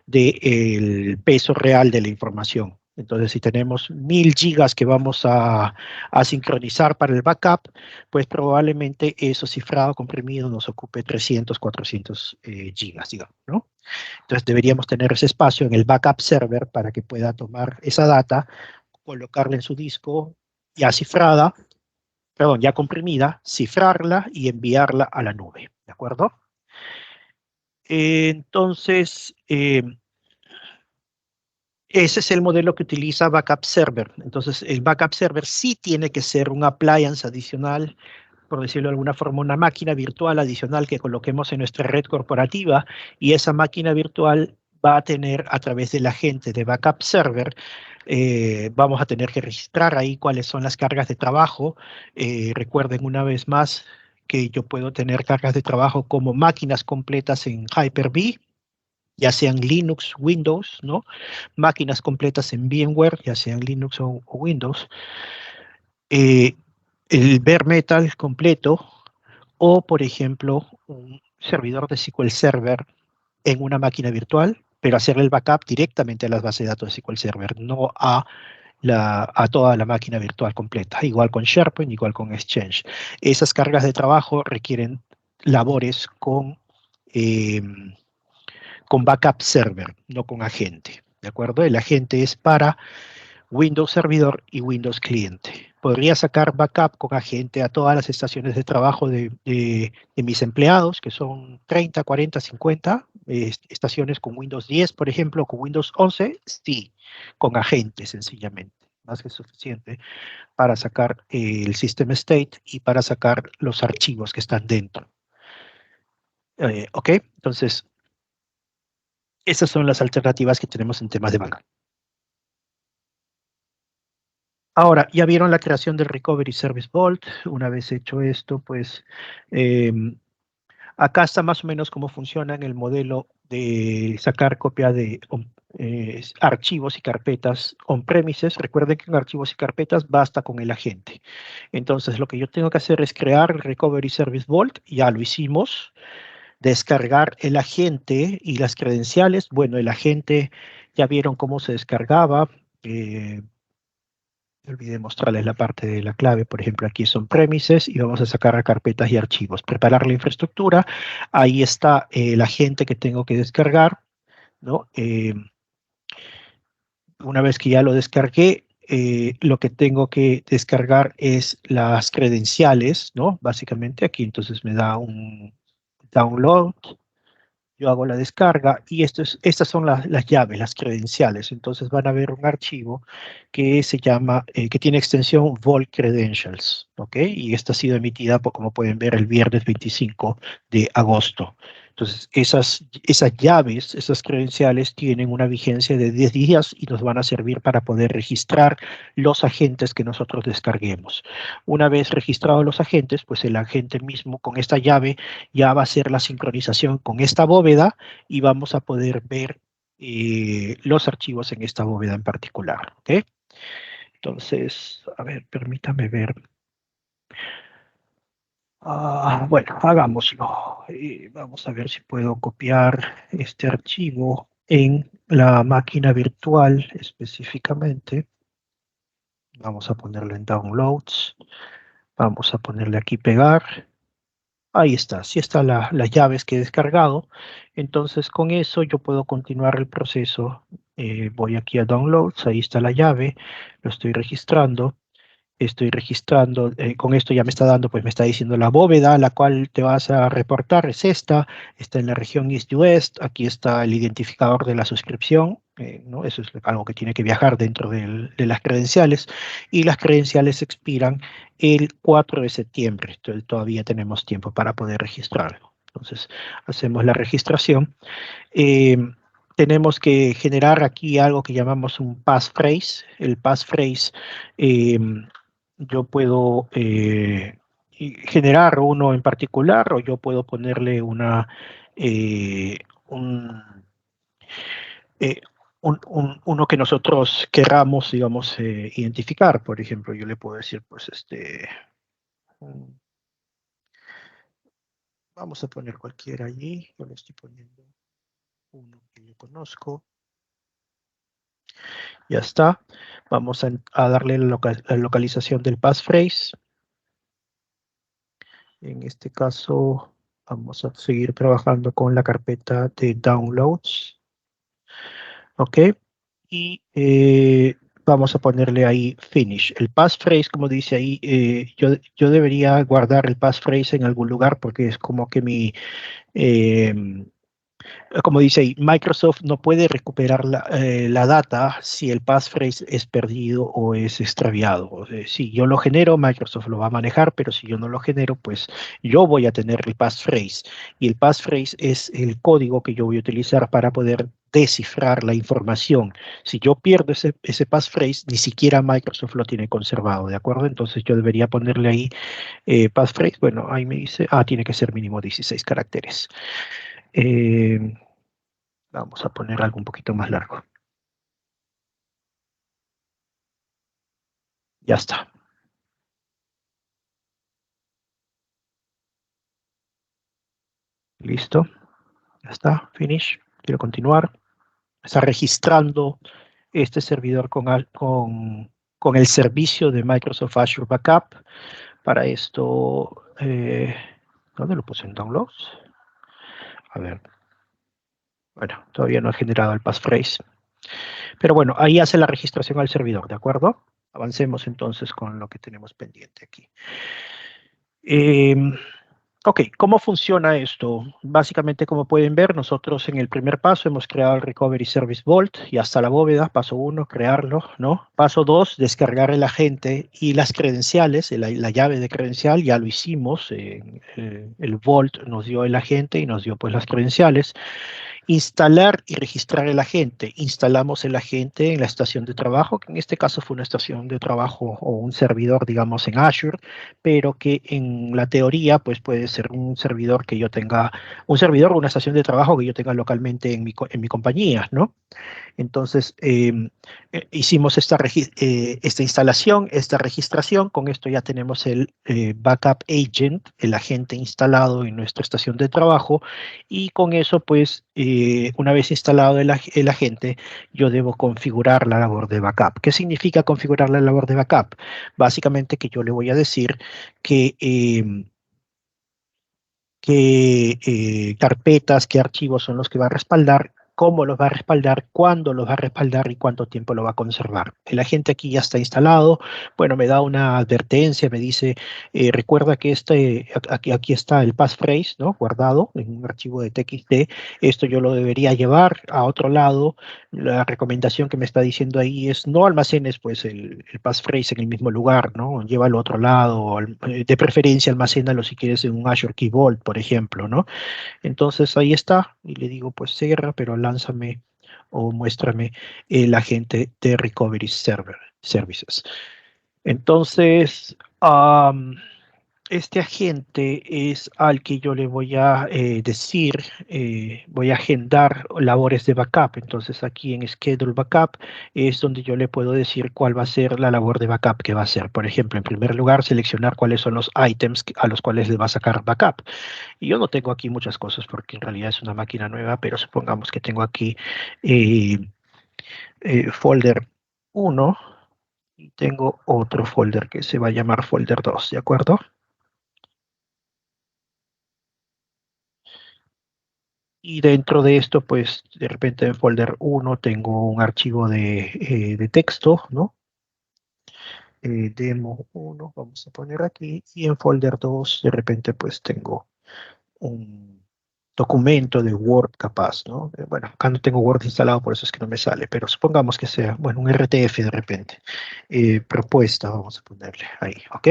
del peso real de la información. Entonces, si tenemos 1000 gigas que vamos a sincronizar para el backup, pues probablemente eso cifrado, comprimido, nos ocupe 300-400 gigas, digamos, ¿no? Entonces, deberíamos tener ese espacio en el backup server para que pueda tomar esa data, colocarla en su disco ya cifrada, perdón, ya comprimida, cifrarla y enviarla a la nube, ¿de acuerdo? Entonces, ese es el modelo que utiliza Backup Server. Entonces, el Backup Server sí tiene que ser un appliance adicional por decirlo de alguna forma, una máquina virtual adicional que coloquemos en nuestra red corporativa, y esa máquina virtual va a tener, a través del agente de backup server, vamos a tener que registrar ahí cuáles son las cargas de trabajo. Recuerden una vez más que yo puedo tener cargas de trabajo como máquinas completas en Hyper-V, ya sean Linux, Windows, ¿no? Máquinas completas en VMware, ya sean Linux o Windows. eh, el bare metal completo, o por ejemplo un servidor de SQL Server en una máquina virtual, pero hacer el backup directamente a las bases de datos de SQL Server, no a toda la máquina virtual completa. Igual con SharePoint, igual con Exchange. Esas cargas de trabajo requieren labores eh, con backup server, no con agente. ¿De acuerdo? El agente es para Windows Servidor y Windows Cliente. Podría sacar backup con agente a todas las estaciones de trabajo de mis empleados, que son 30, 40, 50 estaciones con Windows 10, por ejemplo, con Windows 11, sí, con agente sencillamente. Más que suficiente para sacar el System State y para sacar los archivos que están dentro. ¿Ok? Entonces, esas son las alternativas que tenemos en temas de backup. Ahora, ya vieron la creación del Recovery Service Vault. Una vez hecho esto, pues eh, acá está más o menos cómo funciona en el modelo de sacar copia de archivos y carpetas on-premises. Recuerden que en archivos y carpetas basta con el agente. Entonces, lo que yo tengo que hacer es crear el Recovery Service Vault. Ya lo hicimos. Descargar el agente y las credenciales. Bueno, el agente ya vieron cómo se descargaba. Olvidé mostrarles la parte de la clave. Por ejemplo, aquí son premises y vamos a sacar a carpetas y archivos. Preparar la infraestructura. Ahí está el agente que tengo que descargar, ¿no? Una vez que ya lo descargué, lo que tengo que descargar es las credenciales, ¿no? Básicamente aquí entonces me da un download. Yo hago la descarga y estas son las llaves, las credenciales. Entonces van a ver un archivo que se llama, que tiene extensión Vault Credentials, ¿ok? Y esta ha sido emitida, como pueden ver, el viernes 25 de agosto. Entonces, esas llaves, esas credenciales tienen una vigencia de 10 días y nos van a servir para poder registrar los agentes que nosotros descarguemos. Una vez registrados los agentes, pues el agente mismo con esta llave ya va a ser la sincronización con esta bóveda y vamos a poder ver los archivos en esta bóveda en particular. ¿Ok? Entonces, a ver, permítame ver. Bueno, hagámoslo. Vamos a ver si puedo copiar este archivo en la máquina virtual específicamente. Vamos a ponerlo en Downloads. Vamos a ponerle aquí pegar. Ahí está, sí está las llaves que he descargado. Entonces con eso yo puedo continuar el proceso. Voy aquí a Downloads, ahí está la llave, lo estoy registrando, con esto ya me está dando, pues me está diciendo la bóveda a la cual te vas a reportar, es esta, está en la región East West, aquí está el identificador de la suscripción, ¿no? Eso es algo que tiene que viajar dentro de las credenciales, y las credenciales expiran el 4 de septiembre, entonces todavía tenemos tiempo para poder registrarlo. Entonces hacemos la registración. Eh, Tenemos que generar aquí algo que llamamos un passphrase. El passphrase, eh, yo puedo generar uno en particular o yo puedo ponerle eh, un, eh, uno que nosotros queramos, digamos, identificar. Por ejemplo, yo le puedo decir, pues, mm, vamos a poner cualquiera allí. Yo le estoy poniendo uno que yo conozco. Ya está. Vamos a darle la localización del passphrase. En este caso, vamos a seguir trabajando con la carpeta de downloads. ¿Ok? Y vamos a ponerle ahí finish. El passphrase, como dice ahí, yo debería guardar el passphrase en algún lugar porque es como que mi, eh, como dice ahí, Microsoft no puede recuperar la data si el passphrase es perdido o es extraviado. Si yo lo genero, Microsoft lo va a manejar, pero si yo no lo genero, pues yo voy a tener el passphrase. Y el passphrase es el código que yo voy a utilizar para poder descifrar la información. Si yo pierdo ese passphrase, ni siquiera Microsoft lo tiene conservado, ¿de acuerdo? Entonces yo debería ponerle ahí passphrase. Bueno, ahí me dice, tiene que ser mínimo 16 caracteres. Eh, Vamos a poner algo un poquito más largo. Ya está. Listo. Ya está. Finish. Quiero continuar. Está registrando este servidor con el servicio de Microsoft Azure Backup. Para esto, ¿dónde lo puse en Downloads? A ver. Bueno, todavía no he generado el passphrase. Pero bueno, ahí hace la registración al servidor, ¿de acuerdo? Avancemos entonces con lo que tenemos pendiente aquí. Ok, ¿cómo funciona esto? Básicamente, como pueden ver, nosotros en el primer paso hemos creado el Recovery Service Vault y hasta la bóveda. Paso 1, crearlo, ¿no? Paso 2, descargar el agente y las credenciales, la llave de credencial, ya lo hicimos. El Vault nos dio el agente y nos dio pues las credenciales. Instalar y registrar el agente. Instalamos el agente en la estación de trabajo, que en este caso fue una estación de trabajo o un servidor, digamos, en Azure, pero que en la teoría, pues puede ser un servidor que yo tenga, un servidor o una estación de trabajo que yo tenga localmente en mi compañía, ¿no? Entonces, hicimos esta instalación, esta registración. Con esto ya tenemos el Backup Agent, el agente instalado en nuestra estación de trabajo. Y con eso, pues, una vez instalado el agente, yo debo configurar la labor de backup. ¿Qué significa configurar la labor de backup? Básicamente que yo le voy a decir que... qué carpetas, qué archivos son los que va a respaldar, cómo los va a respaldar, cuándo los va a respaldar y cuánto tiempo lo va a conservar. El agente aquí ya está instalado. Bueno, me da una advertencia, me dice, recuerda que aquí está el passphrase, ¿no? Guardado en un archivo de TXT. Esto yo lo debería llevar a otro lado. La recomendación que me está diciendo ahí es no almacenes pues el passphrase en el mismo lugar, ¿no? Llévalo a otro lado, de preferencia almacénalo si quieres en un Azure Key Vault, por ejemplo, ¿no? Entonces ahí está, y le digo pues cierra, pero lánzame o muéstrame el agente de Recovery Services. Entonces, este agente es al que yo le voy a decir, voy a agendar labores de backup. Entonces aquí en Schedule Backup es donde yo le puedo decir cuál va a ser la labor de backup que va a hacer. Por ejemplo, en primer lugar, seleccionar cuáles son los items a los cuales le va a sacar backup. Y yo no tengo aquí muchas cosas porque en realidad es una máquina nueva, pero supongamos que tengo aquí eh, folder 1 y tengo otro folder que se va a llamar folder 2, ¿de acuerdo? Y dentro de esto, pues de repente en folder 1 tengo un archivo de texto, ¿no? Demo 1, vamos a poner aquí, y en folder 2 de repente pues tengo un documento de Word capaz, ¿no? Bueno, acá no tengo Word instalado, por eso es que no me sale, pero supongamos que sea, bueno, un RTF de repente. Propuesta, vamos a ponerle ahí, ¿ok?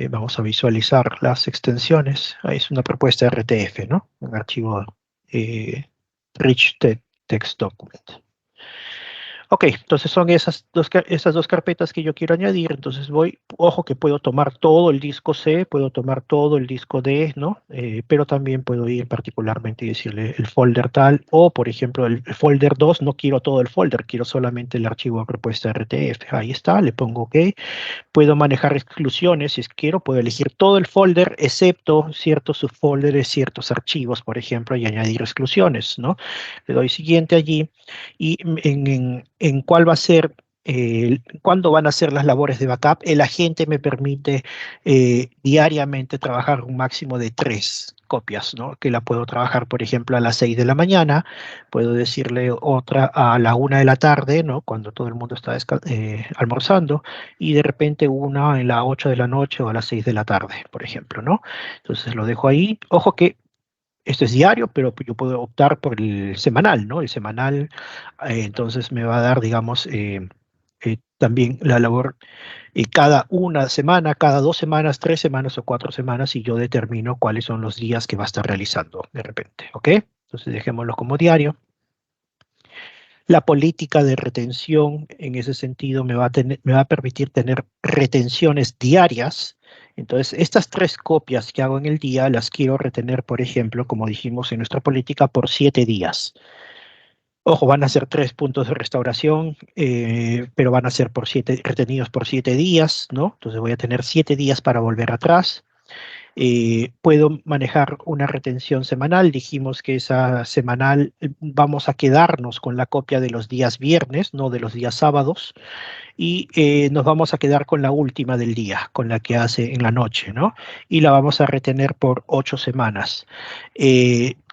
Vamos a visualizar las extensiones. Ahí es una propuesta RTF, ¿no? Un archivo eh, Rich Text Document. Ok, entonces son esas dos carpetas que yo quiero añadir. Entonces voy, ojo que puedo tomar todo el disco C, puedo tomar todo el disco D, ¿no? Pero también puedo ir particularmente y decirle el folder tal, o por ejemplo el folder 2, no quiero todo el folder, quiero solamente el archivo de propuesta RTF. Ahí está, le pongo OK. Puedo manejar exclusiones si es que quiero, puedo elegir todo el folder excepto ciertos subfolders, ciertos archivos, por ejemplo, y añadir exclusiones, ¿no? Le doy siguiente allí y en cuál va a ser, cuándo van a ser las labores de backup. El agente me permite diariamente trabajar un máximo de 3 copias, ¿no? Que la puedo trabajar, por ejemplo, a las 6 de la mañana, puedo decirle otra a la 1 de la tarde, ¿no? Cuando todo el mundo está almorzando, y de repente una en las 8 de la noche o a las 6 de la tarde, por ejemplo, ¿no? Entonces lo dejo ahí. Ojo que esto es diario, pero yo puedo optar por el semanal, ¿no? El semanal, entonces me va a dar, digamos, también la labor cada una semana, cada 2 semanas, 3 semanas o 4 semanas, y yo determino cuáles son los días que va a estar realizando de repente, ¿ok? Entonces dejémoslo como diario. La política de retención en ese sentido me va a permitir tener retenciones diarias. Entonces, estas 3 copias que hago en el día las quiero retener, por ejemplo, como dijimos en nuestra política, por 7 días. Ojo, van a ser 3 puntos de restauración, pero van a ser retenidos por 7 días, ¿no? Entonces voy a tener 7 días para volver atrás. Puedo manejar una retención semanal. Dijimos que esa semanal vamos a quedarnos con la copia de los días viernes, no de los días sábados, y nos vamos a quedar con la última del día, con la que hace en la noche, ¿no? Y la vamos a retener por 8 semanas.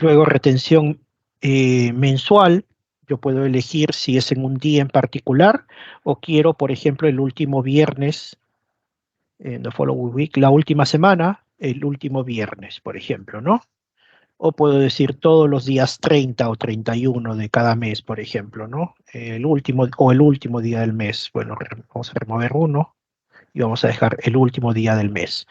Luego retención mensual. Yo puedo elegir si es en un día en particular o quiero, por ejemplo, el último viernes the following week, la última semana, el último viernes, por ejemplo, ¿no? O puedo decir todos los días 30 o 31 de cada mes, por ejemplo, ¿no? El último o el último día del mes. Bueno, vamos a remover uno y vamos a dejar el último día del mes.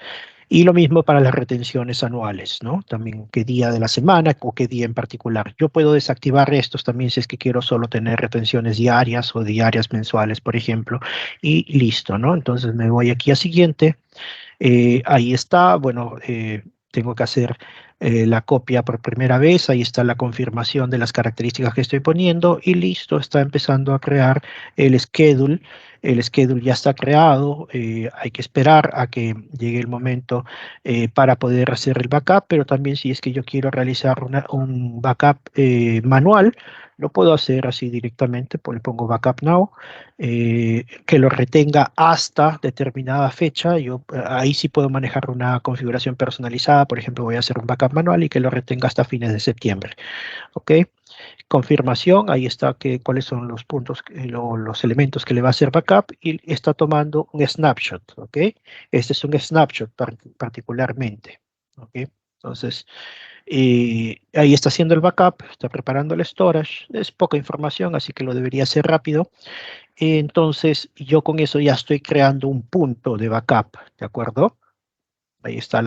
Y lo mismo para las retenciones anuales, ¿no? También qué día de la semana o qué día en particular. Yo puedo desactivar estos también si es que quiero solo tener retenciones diarias o diarias mensuales, por ejemplo, y listo, ¿no? Entonces me voy aquí a siguiente. Ahí está, bueno, tengo que hacer la copia por primera vez, ahí está la confirmación de las características que estoy poniendo y listo, está empezando a crear el schedule ya está creado, hay que esperar a que llegue el momento para poder hacer el backup, pero también si es que yo quiero realizar un backup manual, lo puedo hacer así directamente, pues le pongo backup now, que lo retenga hasta determinada fecha. Yo ahí sí puedo manejar una configuración personalizada. Por ejemplo, voy a hacer un backup manual y que lo retenga hasta fines de septiembre. ¿Ok? Confirmación, ahí está cuáles son los puntos, los elementos que le va a hacer backup y está tomando un snapshot. ¿Ok? Este es un snapshot particularmente. ¿Ok? Entonces, ahí está haciendo el backup, está preparando el storage. Es poca información, así que lo debería hacer rápido. Entonces, yo con eso ya estoy creando un punto de backup, ¿de acuerdo? Ahí está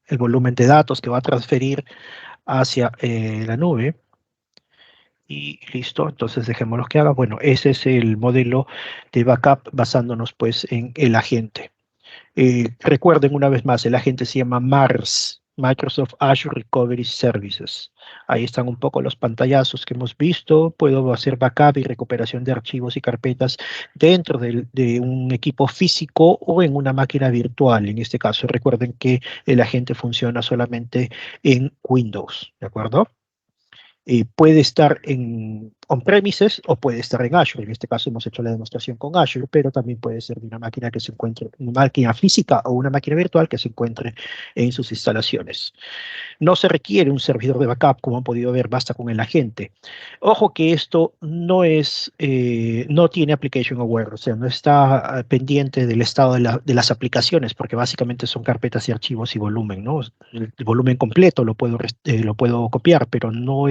el volumen de datos que va a transferir hacia la nube. Y listo, entonces dejémoslo que haga. Bueno, ese es el modelo de backup basándonos pues en el agente. Recuerden una vez más, el agente se llama MARS, Microsoft Azure Recovery Services. Ahí están un poco los pantallazos que hemos visto. Puedo hacer backup y recuperación de archivos y carpetas dentro de un equipo físico o en una máquina virtual. En este caso, recuerden que el agente funciona solamente en Windows, ¿de acuerdo? Puede estar en on-premises o puede estar en Azure. En este caso hemos hecho la demostración con Azure, pero también puede ser de una máquina que se encuentre, una máquina física o una máquina virtual que se encuentre en sus instalaciones. No se requiere un servidor de backup, como han podido ver, basta con el agente. Ojo que esto no tiene application aware, o sea, no está pendiente del estado de las aplicaciones, porque básicamente son carpetas y archivos y volumen, ¿no? El volumen completo lo puedo copiar, pero no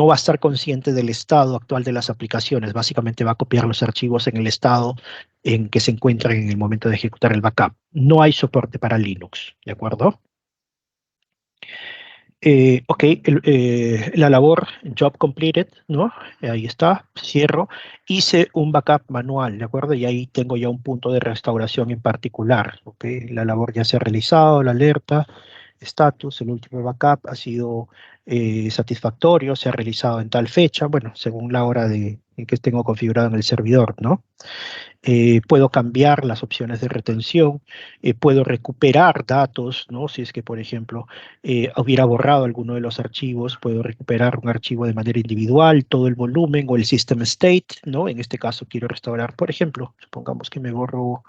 va a estar consciente del estado actual de las aplicaciones. Básicamente va a copiar los archivos en el estado en que se encuentran en el momento de ejecutar el backup. No hay soporte para Linux, ¿de acuerdo? Ok, la labor job completed, ¿no? Ahí está, cierro. Hice un backup manual, ¿de acuerdo? Y ahí tengo ya un punto de restauración en particular, ¿ok? La labor ya se ha realizado, la alerta, estatus, el último backup ha sido satisfactorio, se ha realizado en tal fecha, bueno, según la hora en que tengo configurado en el servidor, ¿no? Puedo cambiar las opciones de retención, puedo recuperar datos, ¿no? Si es que, por ejemplo, hubiera borrado alguno de los archivos, puedo recuperar un archivo de manera individual, todo el volumen o el system state, ¿no? En este caso quiero restaurar, por ejemplo, supongamos que me borro,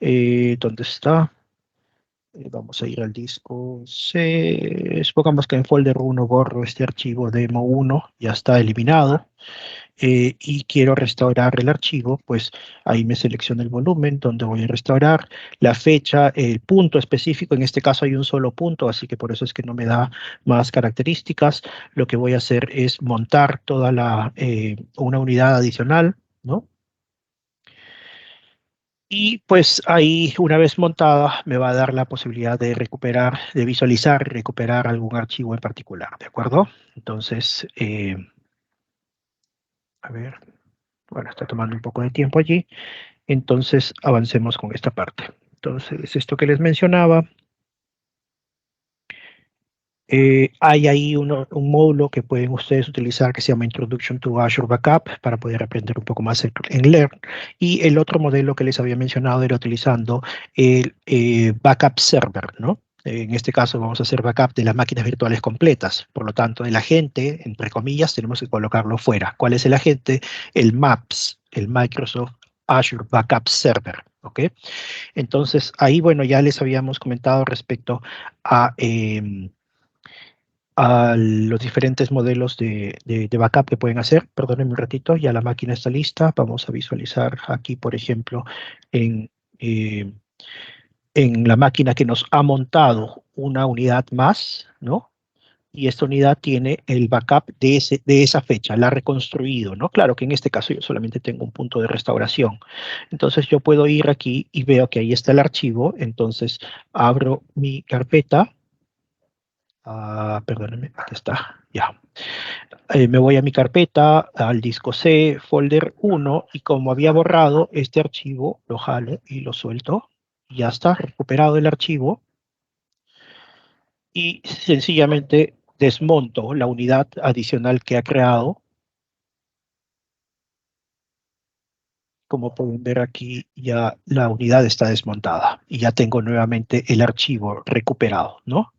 ¿dónde está? Vamos a ir al disco C. Supongamos que en folder 1 borro este archivo demo 1, ya está eliminado. y quiero restaurar el archivo, pues ahí me selecciono el volumen donde voy a restaurar, la fecha, el punto específico, en este caso hay un solo punto, así que por eso es que no me da más características. Lo que voy a hacer es montar toda una unidad adicional, ¿no? Y pues ahí, una vez montada, me va a dar la posibilidad de recuperar, de visualizar y recuperar algún archivo en particular, ¿de acuerdo? Entonces, a ver, bueno, está tomando un poco de tiempo allí. Entonces, avancemos con esta parte. Entonces, esto que les mencionaba, hay ahí un módulo que pueden ustedes utilizar que se llama Introduction to Azure Backup para poder aprender un poco más en Learn. Y el otro modelo que les había mencionado era utilizando el Backup Server, ¿no? En este caso vamos a hacer backup de las máquinas virtuales completas. Por lo tanto, el agente, entre comillas, tenemos que colocarlo fuera. ¿Cuál es el agente? El MAPS, el Microsoft Azure Backup Server, ¿ok? Entonces, ahí, bueno, ya les habíamos comentado respecto a los diferentes modelos de backup que pueden hacer. Perdónenme un ratito, ya la máquina está lista. Vamos a visualizar aquí, por ejemplo, en, eh, en la máquina que nos ha montado una unidad más, ¿no? Y esta unidad tiene el backup de esa fecha, la ha reconstruido, ¿no? Claro que en este caso yo solamente tengo un punto de restauración. Entonces yo puedo ir aquí y veo que ahí está el archivo, entonces abro mi carpeta. Perdónenme, aquí está, ya. Me voy a mi carpeta, al disco C, folder 1, y como había borrado este archivo, lo jalo y lo suelto. Ya está recuperado el archivo y sencillamente desmonto la unidad adicional que ha creado. Como pueden ver aquí, ya la unidad está desmontada y ya tengo nuevamente el archivo recuperado, ¿no?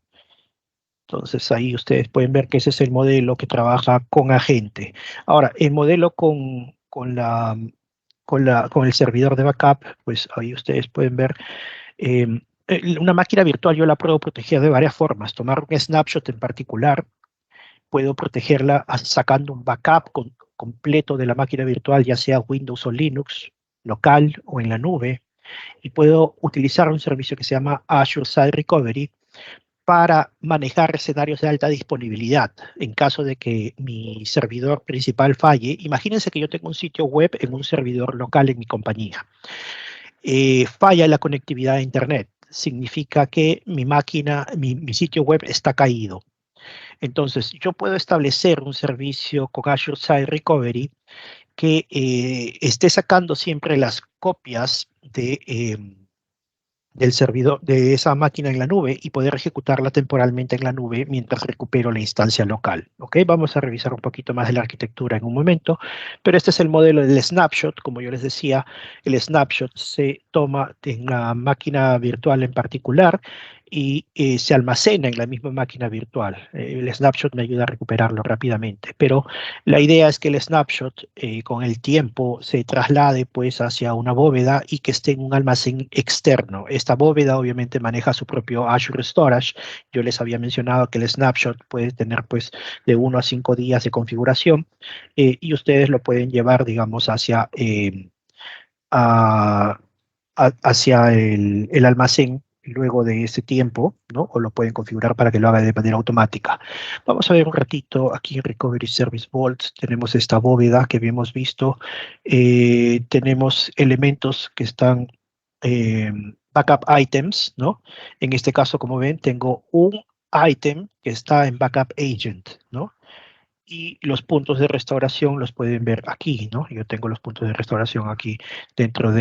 Entonces ahí ustedes pueden ver que ese es el modelo que trabaja con agente. Ahora, el modelo con el servidor de backup, pues ahí ustedes pueden ver eh, una máquina virtual yo la puedo proteger de varias formas. Tomar un snapshot en particular, puedo protegerla sacando un backup completo de la máquina virtual, ya sea Windows o Linux, local o en la nube, y puedo utilizar un servicio que se llama Azure Site Recovery para manejar escenarios de alta disponibilidad. En caso de que mi servidor principal falle, imagínense que yo tengo un sitio web en un servidor local en mi compañía. Falla la conectividad a Internet. Significa que mi máquina, mi sitio web está caído. Entonces, yo puedo establecer un servicio con Azure Site Recovery que esté sacando siempre las copias del servidor de esa máquina en la nube y poder ejecutarla temporalmente en la nube mientras recupero la instancia local. ¿Ok? Vamos a revisar un poquito más de la arquitectura en un momento, pero este es el modelo del snapshot. Como yo les decía, el snapshot se toma en la máquina virtual en particular y se almacena en la misma máquina virtual. El snapshot me ayuda a recuperarlo rápidamente, pero la idea es que el snapshot con el tiempo se traslade pues hacia una bóveda y que esté en un almacén externo. Esta bóveda obviamente maneja su propio Azure Storage. Yo les había mencionado que el snapshot puede tener pues de 1 a 5 días de configuración y ustedes lo pueden llevar digamos a- hacia el almacén luego de ese tiempo, ¿no? O lo pueden configurar para que lo haga de manera automática. Vamos a ver un ratito aquí en Recovery Service Vault. Tenemos esta bóveda que habíamos visto. Tenemos elementos que están backup items, ¿no? En este caso, como ven, tengo un item que está en Backup Agent, ¿no? Y los puntos de restauración los pueden ver aquí, ¿no? Yo tengo los puntos de restauración aquí dentro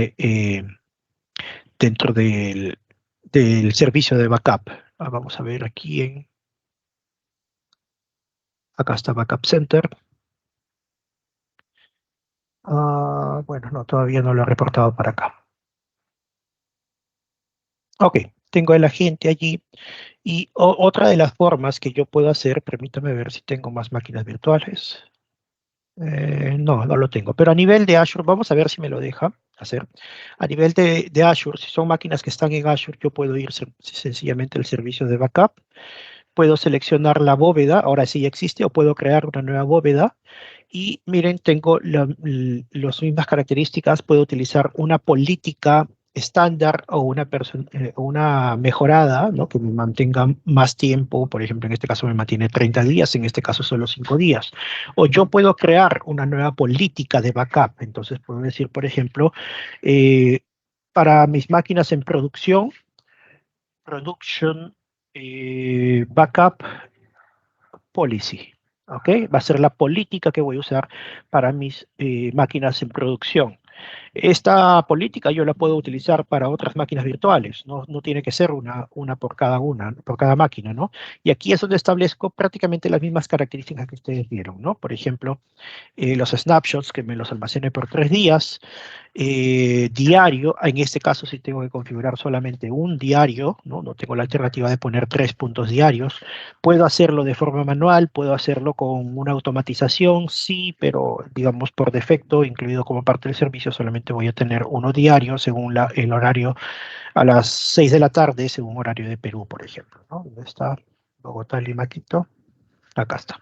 dentro del servicio de backup. Vamos a ver aquí acá está Backup Center. Bueno, no, todavía no lo he reportado para acá. Ok, tengo el agente allí. Y otra de las formas que yo puedo hacer, permítame ver si tengo más máquinas virtuales. No, no lo tengo. Pero a nivel de Azure, vamos a ver si me lo deja hacer. A nivel de Azure, si son máquinas que están en Azure, yo puedo ir sencillamente al servicio de backup. Puedo seleccionar la bóveda, ahora sí existe, o puedo crear una nueva bóveda Y miren, tengo las mismas características. Puedo utilizar una política estándar o una mejorada, ¿no? Que me mantenga más tiempo. Por ejemplo, en este caso me mantiene 30 días, en este caso solo 5 días. O yo puedo crear una nueva política de backup. Entonces puedo decir, por ejemplo, eh, para mis máquinas en production backup policy. ¿Ok? Va a ser la política que voy a usar para mis máquinas en producción. Esta política yo la puedo utilizar para otras máquinas virtuales, no tiene que ser una por cada máquina, ¿no? Y aquí es donde establezco prácticamente las mismas características que ustedes vieron, ¿no? Por ejemplo, los snapshots que me los almacene por 3 días, diario, en este caso sí tengo que configurar solamente un diario, ¿no? No tengo la alternativa de poner 3 puntos diarios. Puedo hacerlo de forma manual, puedo hacerlo con una automatización, sí, pero digamos por defecto, incluido como parte del servicio, solamente voy a tener uno diario según el horario a las 6 de la tarde, según horario de Perú, por ejemplo, ¿no? ¿Dónde está? Bogotá, Lima, Quito. Acá está.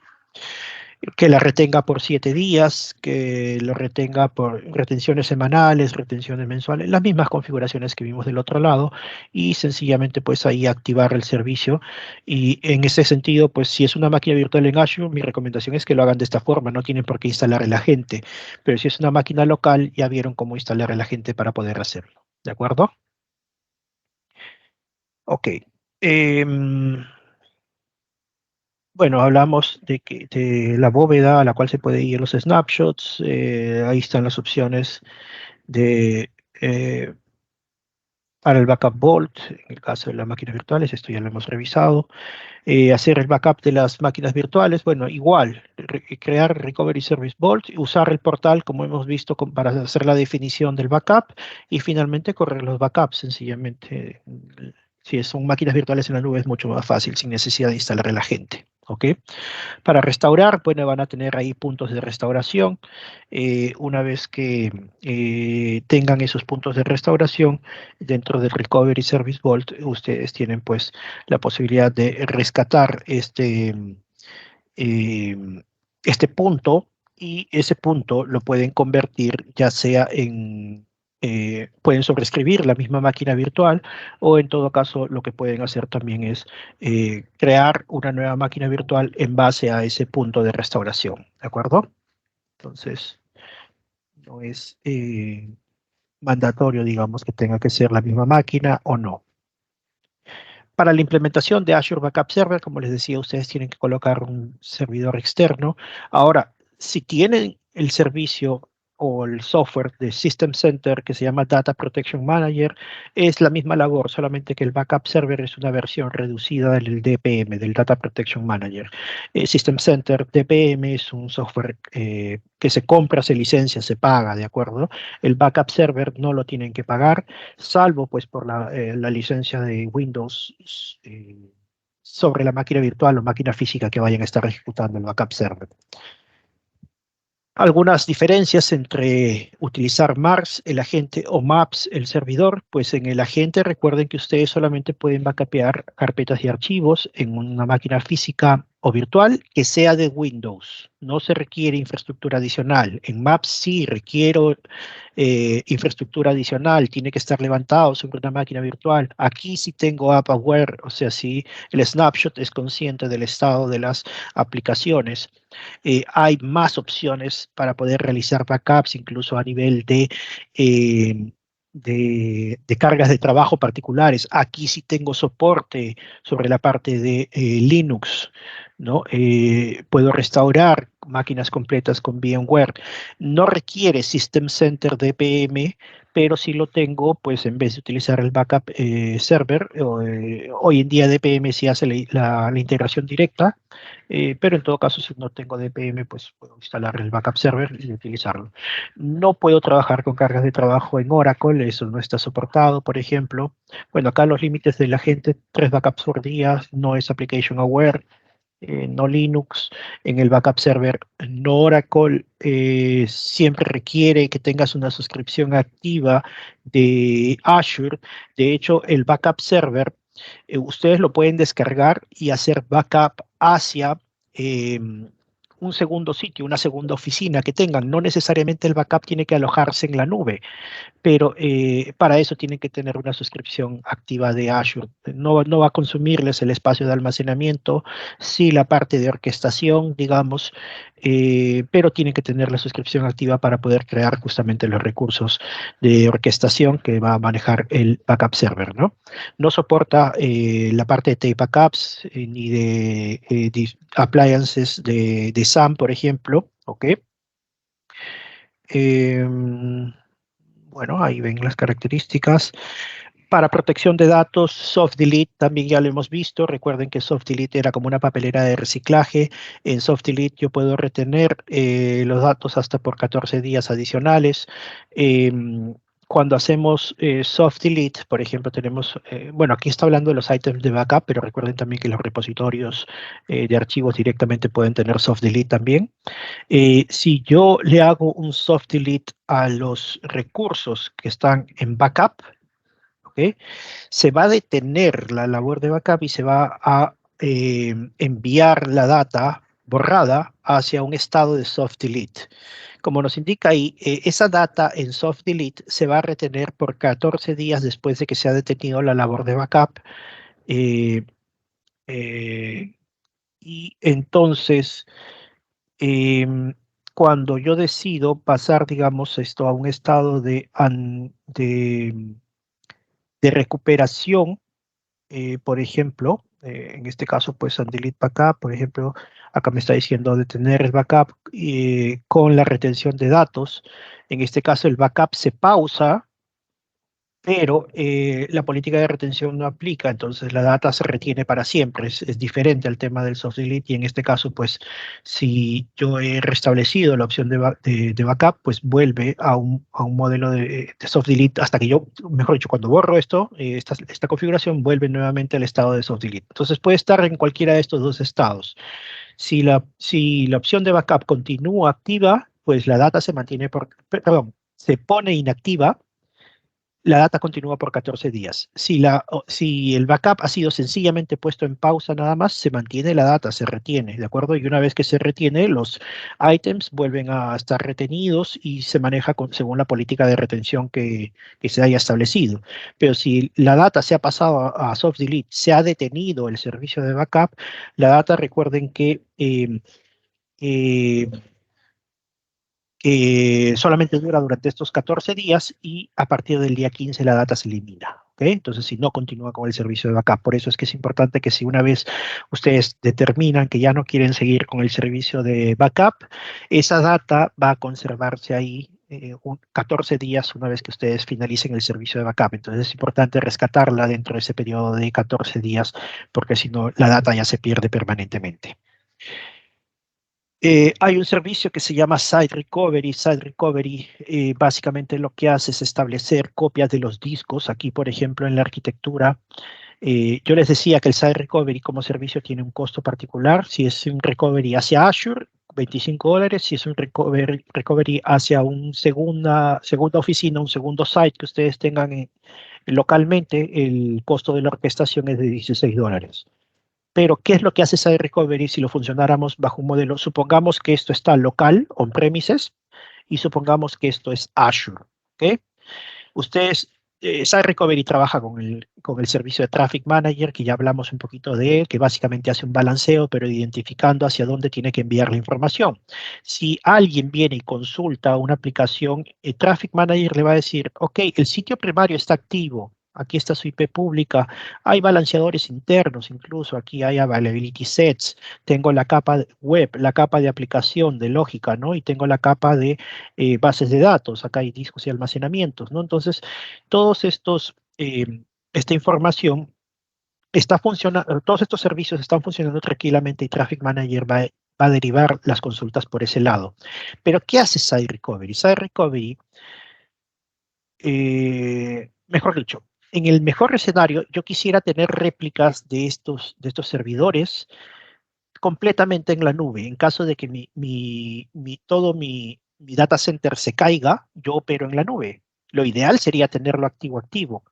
Que la retenga por 7 días, que lo retenga por retenciones semanales, retenciones mensuales, las mismas configuraciones que vimos del otro lado, y sencillamente pues ahí activar el servicio. Y en ese sentido, pues si es una máquina virtual en Azure, mi recomendación es que lo hagan de esta forma, no tienen por qué instalar el agente, pero si es una máquina local, ya vieron cómo instalar el agente para poder hacerlo, ¿de acuerdo? Ok. Em, Bueno, hablamos de la bóveda a la cual se puede ir los snapshots. Ahí están las opciones de, eh, para el backup Vault, en el caso de las máquinas virtuales, esto ya lo hemos revisado. Hacer el backup de las máquinas virtuales, bueno, igual, crear Recovery Service Vault, usar el portal como hemos visto para hacer la definición del backup y finalmente correr los backups, sencillamente. Si son máquinas virtuales en la nube es mucho más fácil sin necesidad de instalar el agente. ¿Ok? Para restaurar, bueno, van a tener ahí puntos de restauración. Una vez que tengan esos puntos de restauración dentro del Recovery Service Vault, ustedes tienen pues la posibilidad de rescatar eh, este punto y ese punto lo pueden convertir ya sea pueden sobreescribir la misma máquina virtual o en todo caso lo que pueden hacer también es crear una nueva máquina virtual en base a ese punto de restauración, ¿de acuerdo? Entonces, no es mandatorio, digamos, que tenga que ser la misma máquina o no. Para la implementación de Azure Backup Server, como les decía, ustedes tienen que colocar un servidor externo. Ahora, si tienen el servicio o el software de System Center que se llama Data Protection Manager, es la misma labor, solamente que el Backup Server es una versión reducida del DPM, del Data Protection Manager. System Center DPM es un software que se compra, se licencia, se paga, ¿de acuerdo? El Backup Server no lo tienen que pagar salvo pues por la licencia de Windows sobre la máquina virtual o máquina física que vayan a estar ejecutando el backup server. Algunas diferencias entre utilizar Mars, el agente, o Maps, el servidor. Pues en el agente recuerden que ustedes solamente pueden backupear carpetas y archivos en una máquina física o virtual que sea de Windows. No se requiere infraestructura adicional. En Maps sí requiero infraestructura adicional, tiene que estar levantado sobre una máquina virtual. Aquí sí tengo app aware, o sea, sí el snapshot es consciente del estado de las aplicaciones. Hay más opciones para poder realizar backups, incluso a nivel eh, de cargas de trabajo particulares. Aquí sí tengo soporte sobre la parte de Linux, ¿no? Puedo restaurar máquinas completas con VMware. No requiere System Center DPM, pero si lo tengo, pues en vez de utilizar el backup server, hoy en día DPM sí hace la integración directa, pero en todo caso, si no tengo DPM, pues puedo instalar el backup server y utilizarlo. No puedo trabajar con cargas de trabajo en Oracle, eso no está soportado, por ejemplo. Bueno, acá los límites de la gente, 3 backups por día, no es application aware, no Linux, en el backup server, no Oracle, siempre requiere que tengas una suscripción activa de Azure. De hecho, el backup server, ustedes lo pueden descargar y hacer backup hacia eh, un segundo sitio, una segunda oficina que tengan. No necesariamente el backup tiene que alojarse en la nube, pero para eso tienen que tener una suscripción activa de Azure. No va a consumirles el espacio de almacenamiento, sí la parte de orquestación, digamos, pero tienen que tener la suscripción activa para poder crear justamente los recursos de orquestación que va a manejar el backup server, ¿no? No soporta la parte de tape backups ni de appliances de SAM, por ejemplo, ¿ok? Em, bueno, ahí ven las características. Para protección de datos, Soft Delete también ya lo hemos visto. Recuerden que Soft Delete era como una papelera de reciclaje. En Soft Delete yo puedo retener los datos hasta por 14 días adicionales. Cuando hacemos Soft Delete, por ejemplo, tenemos, bueno, aquí está hablando de los items de backup, pero recuerden también que los repositorios de archivos directamente pueden tener Soft Delete también. Si yo le hago un soft delete a los recursos que están en backup, ¿ok? Se va a detener la labor de backup y se va a enviar la data borrada hacia un estado de soft delete. Como nos indica ahí, esa data en soft delete se va a retener por 14 días después de que se ha detenido la labor de backup. eh, eh, y entonces em, cuando yo decido pasar, digamos, esto a un estado de recuperación, por ejemplo, en este caso, pues, Delete Backup, por ejemplo, acá me está diciendo detener el backup con la retención de datos. En este caso, el backup se pausa pero la política de retención no aplica, entonces la data se retiene para siempre, es diferente al tema del soft delete y en este caso, pues si yo he restablecido la opción de backup, pues vuelve a un modelo de soft delete hasta que yo, mejor dicho, cuando borro esto, esta configuración vuelve nuevamente al estado de soft delete. Entonces puede estar en cualquiera de estos dos estados. Si la opción de backup continúa activa, pues la data se mantiene perdón, se pone inactiva la data continúa por 14 días. Si el backup ha sido sencillamente puesto en pausa nada más, se mantiene la data, se retiene, ¿de acuerdo? Y una vez que se retiene, los items vuelven a estar retenidos y se maneja según la política de retención que se haya establecido. Pero si la data se ha pasado a soft delete, se ha detenido el servicio de backup, la data, recuerden que eh, solamente dura durante estos 14 días y a partir del día 15 la data se elimina. ¿Ok? Entonces, si no continúa con el servicio de backup, por eso es que es importante que si una vez ustedes determinan que ya no quieren seguir con el servicio de backup, esa data va a conservarse ahí 14 días una vez que ustedes finalicen el servicio de backup. Entonces, es importante rescatarla dentro de ese periodo de 14 días, porque si no, la data ya se pierde permanentemente. Hay un servicio que se llama Site Recovery. Site Recovery básicamente lo que hace es establecer copias de los discos. Aquí, por ejemplo, en la arquitectura, yo les decía que el Site Recovery como servicio tiene un costo particular. Si es un recovery hacia Azure, $25. Si es un recovery hacia una segunda oficina, un segundo site que ustedes tengan localmente, el costo de la orquestación es de $16. Pero, ¿qué es lo que hace Site Recovery si lo funcionáramos bajo un modelo? Supongamos que esto está local, on-premises, y supongamos que esto es Azure. ¿Ok? Ustedes, Site Recovery trabaja con el servicio de Traffic Manager, que ya hablamos un poquito de él, que básicamente hace un balanceo, pero identificando hacia dónde tiene que enviar la información. Si alguien viene y consulta una aplicación, Traffic Manager le va a decir, ok, el sitio primario está activo, aquí está su IP pública, hay balanceadores internos, incluso aquí hay availability sets, tengo la capa web, la capa de aplicación, de lógica, ¿no? Y tengo la capa de bases de datos, acá hay discos y almacenamientos, ¿no? Entonces, todos esta información está funcionando, todos estos servicios están funcionando tranquilamente y Traffic Manager va a derivar las consultas por ese lado. Pero, ¿qué hace Site Recovery? Site Recovery, mejor dicho, en el mejor escenario, yo quisiera tener réplicas de estos servidores completamente en la nube. En caso de que todo mi data center se caiga, yo opero en la nube. Lo ideal sería tenerlo activo.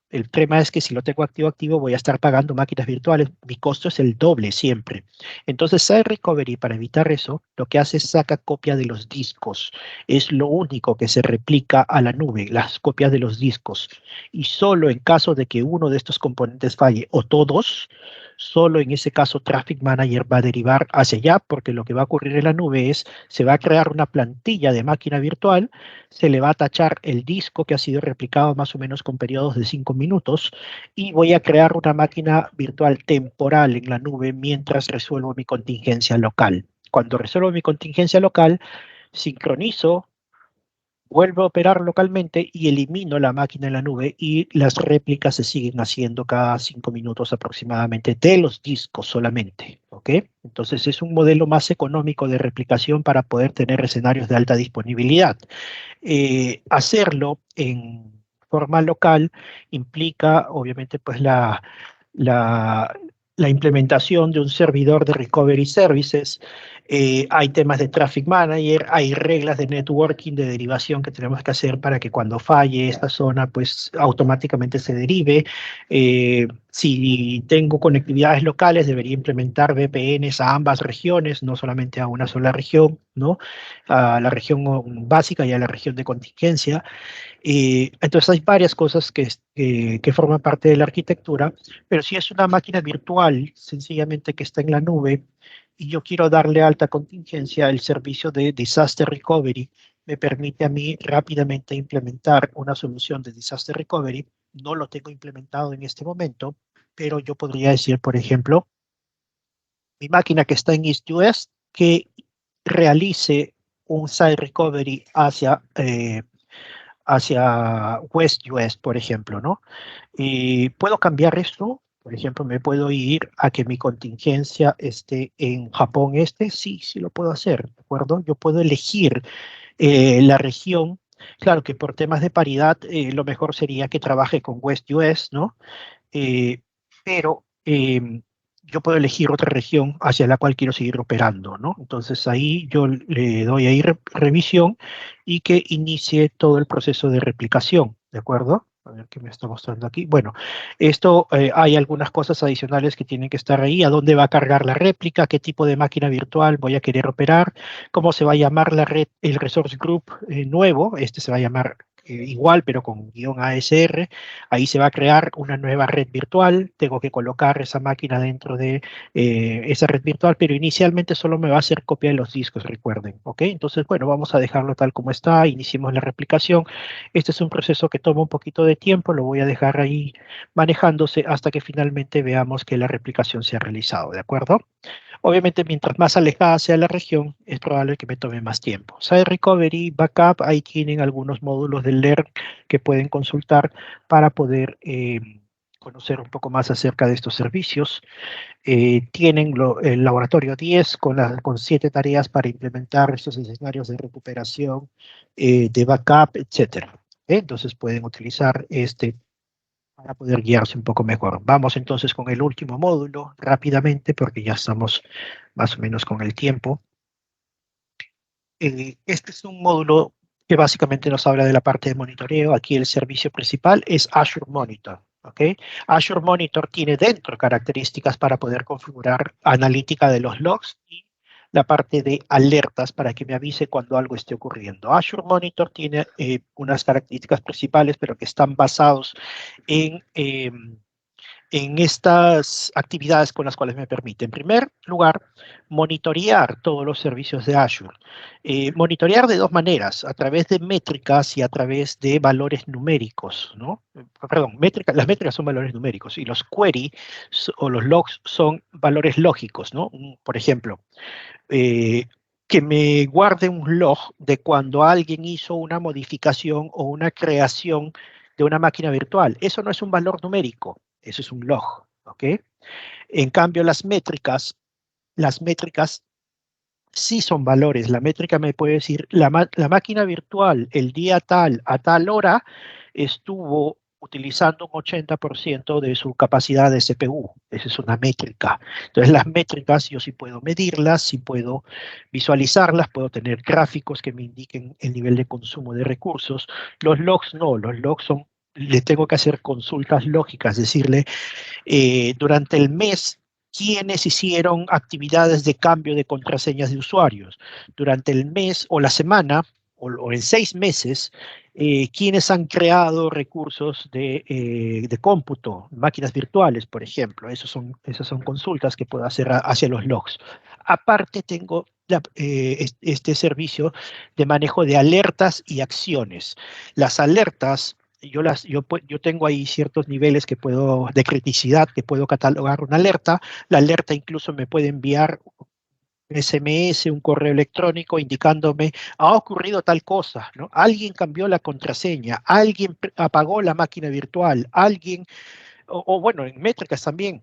El tema es que si lo tengo activo, voy a estar pagando máquinas virtuales. Mi costo es el doble siempre. Entonces, Site Recovery, para evitar eso, lo que hace es saca copia de los discos. Es lo único que se replica a la nube, las copias de los discos. Y solo en caso de que uno de estos componentes falle o todos, solo en ese caso Traffic Manager va a derivar hacia allá, porque lo que va a ocurrir en la nube es, se va a crear una plantilla de máquina virtual, se le va a tachar el disco que ha sido replicado más o menos con periodos de 5 minutos y voy a crear una máquina virtual temporal en la nube mientras resuelvo mi contingencia local. Cuando resuelvo mi contingencia local, sincronizo, vuelvo a operar localmente y elimino la máquina en la nube y las réplicas se siguen haciendo cada 5 minutos aproximadamente de los discos solamente, ¿ok? Entonces es un modelo más económico de replicación para poder tener escenarios de alta disponibilidad. Hacerlo en forma local implica, obviamente, pues la, la implementación de un servidor de recovery services. Hay temas de traffic manager, hay reglas de networking, de derivación que tenemos que hacer para que cuando falle esta zona, pues automáticamente se derive. Si tengo conectividades locales, debería implementar VPNs a ambas regiones, no solamente a una sola región, ¿no? A la región básica y a la región de contingencia. Entonces hay varias cosas que forman parte de la arquitectura, pero si es una máquina virtual, sencillamente que está en la nube, y yo quiero darle alta contingencia, el servicio de Disaster Recovery me permite a mí rápidamente implementar una solución de Disaster Recovery. No lo tengo implementado en este momento, pero yo podría decir, por ejemplo, mi máquina que está en East US, que realice un site recovery hacia West US, por ejemplo, ¿no? Y puedo cambiar esto, por ejemplo, me puedo ir a que mi contingencia esté en Japón Este, sí, sí lo puedo hacer, ¿de acuerdo? Yo puedo elegir la región, claro que por temas de paridad, lo mejor sería que trabaje con West US, ¿no? Pero yo puedo elegir otra región hacia la cual quiero seguir operando, ¿no? Entonces ahí yo le doy ahí revisión y que inicie todo el proceso de replicación, ¿de acuerdo? A ver qué me está mostrando aquí. Bueno, esto hay algunas cosas adicionales que tienen que estar ahí. ¿A dónde va a cargar la réplica? ¿Qué tipo de máquina virtual voy a querer operar? ¿Cómo se va a llamar la red, el resource group nuevo? Este se va a llamar igual, pero con guión ASR. Ahí se va a crear una nueva red virtual. Tengo que colocar esa máquina dentro de esa red virtual, pero inicialmente solo me va a hacer copia de los discos, recuerden. ¿Ok? Entonces, bueno, vamos a dejarlo tal como está. Iniciemos la replicación. Este es un proceso que toma un poquito de tiempo. Lo voy a dejar ahí manejándose hasta que finalmente veamos que la replicación se ha realizado. ¿De acuerdo? Obviamente, mientras más alejada sea la región, es probable que me tome más tiempo. Site Recovery, Backup, ahí tienen algunos módulos de LERN que pueden consultar para poder conocer un poco más acerca de estos servicios. Tienen el laboratorio 10 con 7 tareas para implementar estos escenarios de recuperación, de backup, etcétera. Entonces pueden utilizar este para poder guiarse un poco mejor. Vamos entonces con el último módulo rápidamente porque ya estamos más o menos con el tiempo. Este es un módulo que básicamente nos habla de la parte de monitoreo. Aquí el servicio principal es Azure Monitor. ¿Okay? Azure Monitor tiene dentro características para poder configurar analítica de los logs y la parte de alertas para que me avise cuando algo esté ocurriendo. Azure Monitor tiene unas características principales, pero que están basados en estas actividades con las cuales me permite, en primer lugar, monitorear todos los servicios de Azure. Monitorear de dos maneras, a través de métricas y a través de valores numéricos, ¿no? Perdón, las métricas son valores numéricos y los query o los logs son valores lógicos, ¿no? Por ejemplo, que me guarde un log de cuando alguien hizo una modificación o una creación de una máquina virtual. Eso no es un valor numérico, eso es un log, ¿ok? En cambio, las métricas sí son valores. La métrica me puede decir, la máquina virtual el día tal a tal hora estuvo utilizando un 80% de su capacidad de CPU. Esa es una métrica. Entonces, las métricas yo sí puedo medirlas, sí puedo visualizarlas, puedo tener gráficos que me indiquen el nivel de consumo de recursos. Los logs no, los logs son, le tengo que hacer consultas lógicas, decirle, durante el mes, quiénes hicieron actividades de cambio de contraseñas de usuarios. Durante el mes o la semana, o en 6 meses, quiénes han creado recursos de cómputo, máquinas virtuales, por ejemplo. Esas son consultas que puedo hacer hacia los logs. Aparte, tengo este servicio de manejo de alertas y acciones. Las alertas yo tengo ahí ciertos niveles de criticidad que puedo catalogar una alerta. La alerta incluso me puede enviar un SMS, un correo electrónico indicándome, ha ocurrido tal cosa, ¿no? Alguien cambió la contraseña, alguien apagó la máquina virtual, alguien, o bueno, en métricas también,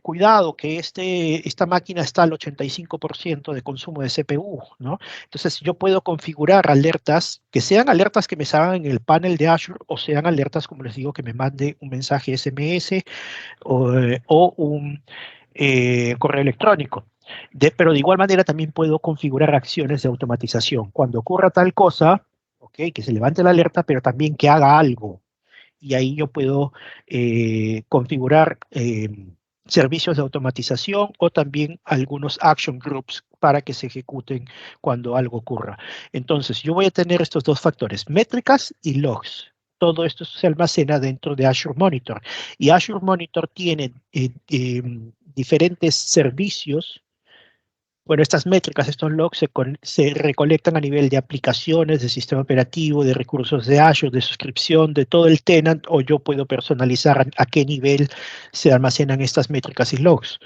cuidado que esta máquina está al 85% de consumo de CPU, ¿no? Entonces yo puedo configurar alertas, que sean alertas que me salgan en el panel de Azure o sean alertas, como les digo, que me mande un mensaje SMS o un correo electrónico. Pero de igual manera también puedo configurar acciones de automatización. Cuando ocurra tal cosa, okay, que se levante la alerta, pero también que haga algo, y ahí yo puedo configurar servicios de automatización o también algunos action groups para que se ejecuten cuando algo ocurra. Entonces, yo voy a tener estos dos factores, métricas y logs. Todo esto se almacena dentro de Azure Monitor. Y Azure Monitor tiene diferentes servicios. Bueno, estas métricas, estos logs se recolectan a nivel de aplicaciones, de sistema operativo, de recursos de Azure, de suscripción, de todo el tenant, o yo puedo personalizar a qué nivel se almacenan estas métricas y logs,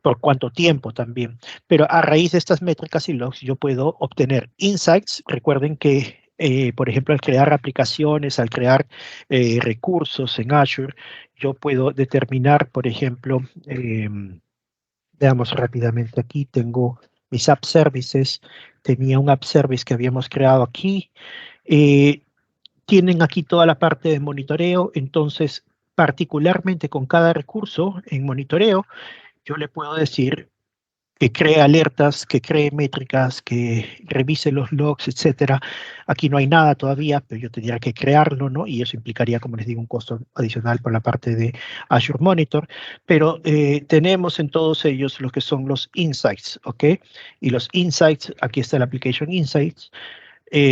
por cuánto tiempo también. Pero a raíz de estas métricas y logs yo puedo obtener insights. Recuerden que, por ejemplo, al crear aplicaciones, al crear recursos en Azure, yo puedo determinar, por ejemplo, veamos rápidamente aquí, tengo mis app services, tenía un app service que habíamos creado aquí. Eh, Tienen aquí toda la parte de monitoreo, entonces particularmente con cada recurso en monitoreo, yo le puedo decir que cree alertas, que cree métricas, que revise los logs, etcétera. Aquí no hay nada todavía, pero yo tendría que crearlo, ¿no? Y eso implicaría, como les digo, un costo adicional por la parte de Azure Monitor. Pero tenemos en todos ellos lo que son los insights, ¿ok? Y los insights, aquí está el Application Insights,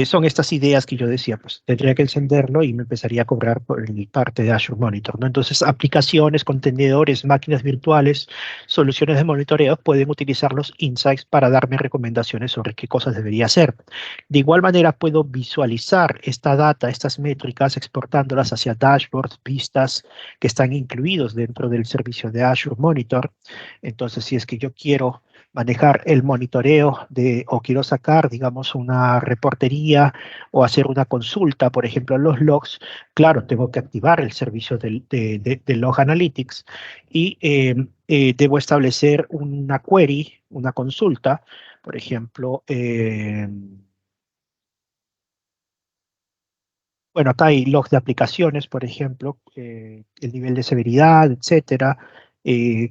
son estas ideas que yo decía, pues tendría que encenderlo y me empezaría a cobrar por el parte de Azure Monitor, ¿no? Entonces, aplicaciones, contenedores, máquinas virtuales, soluciones de monitoreo pueden utilizar los insights para darme recomendaciones sobre qué cosas debería hacer. De igual manera, puedo visualizar esta data, estas métricas, exportándolas hacia dashboards, vistas que están incluidos dentro del servicio de Azure Monitor. Entonces, si es que yo quiero manejar el monitoreo o quiero sacar, digamos, una reportería o hacer una consulta, por ejemplo, en los logs, claro, tengo que activar el servicio de Log Analytics y debo establecer una query, una consulta, por ejemplo, bueno, acá hay logs de aplicaciones, por ejemplo, el nivel de severidad, etcétera,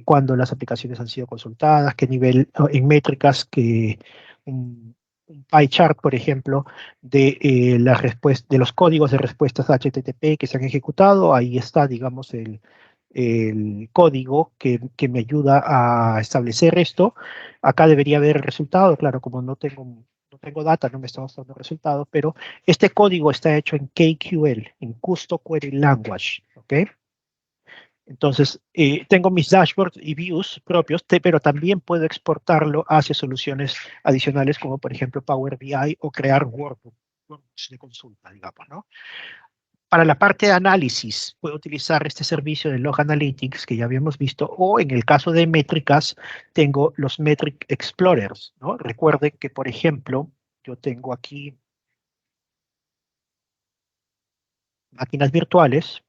cuándo las aplicaciones han sido consultadas, qué nivel en métricas, un pie chart, por ejemplo, de los códigos de respuestas HTTP que se han ejecutado. Ahí está, digamos, el código que me ayuda a establecer esto. Acá debería haber el resultado, claro, como no tengo data, no me está mostrando el resultado, pero este código está hecho en KQL, en Custom Query Language, ¿ok? Entonces, tengo mis dashboards y views propios, pero también puedo exportarlo hacia soluciones adicionales como, por ejemplo, Power BI o crear workbooks de consulta, digamos, ¿no? Para la parte de análisis, puedo utilizar este servicio de Log Analytics que ya habíamos visto, o en el caso de métricas, tengo los Metric Explorers, ¿no? Recuerden que, por ejemplo, yo tengo aquí máquinas virtuales.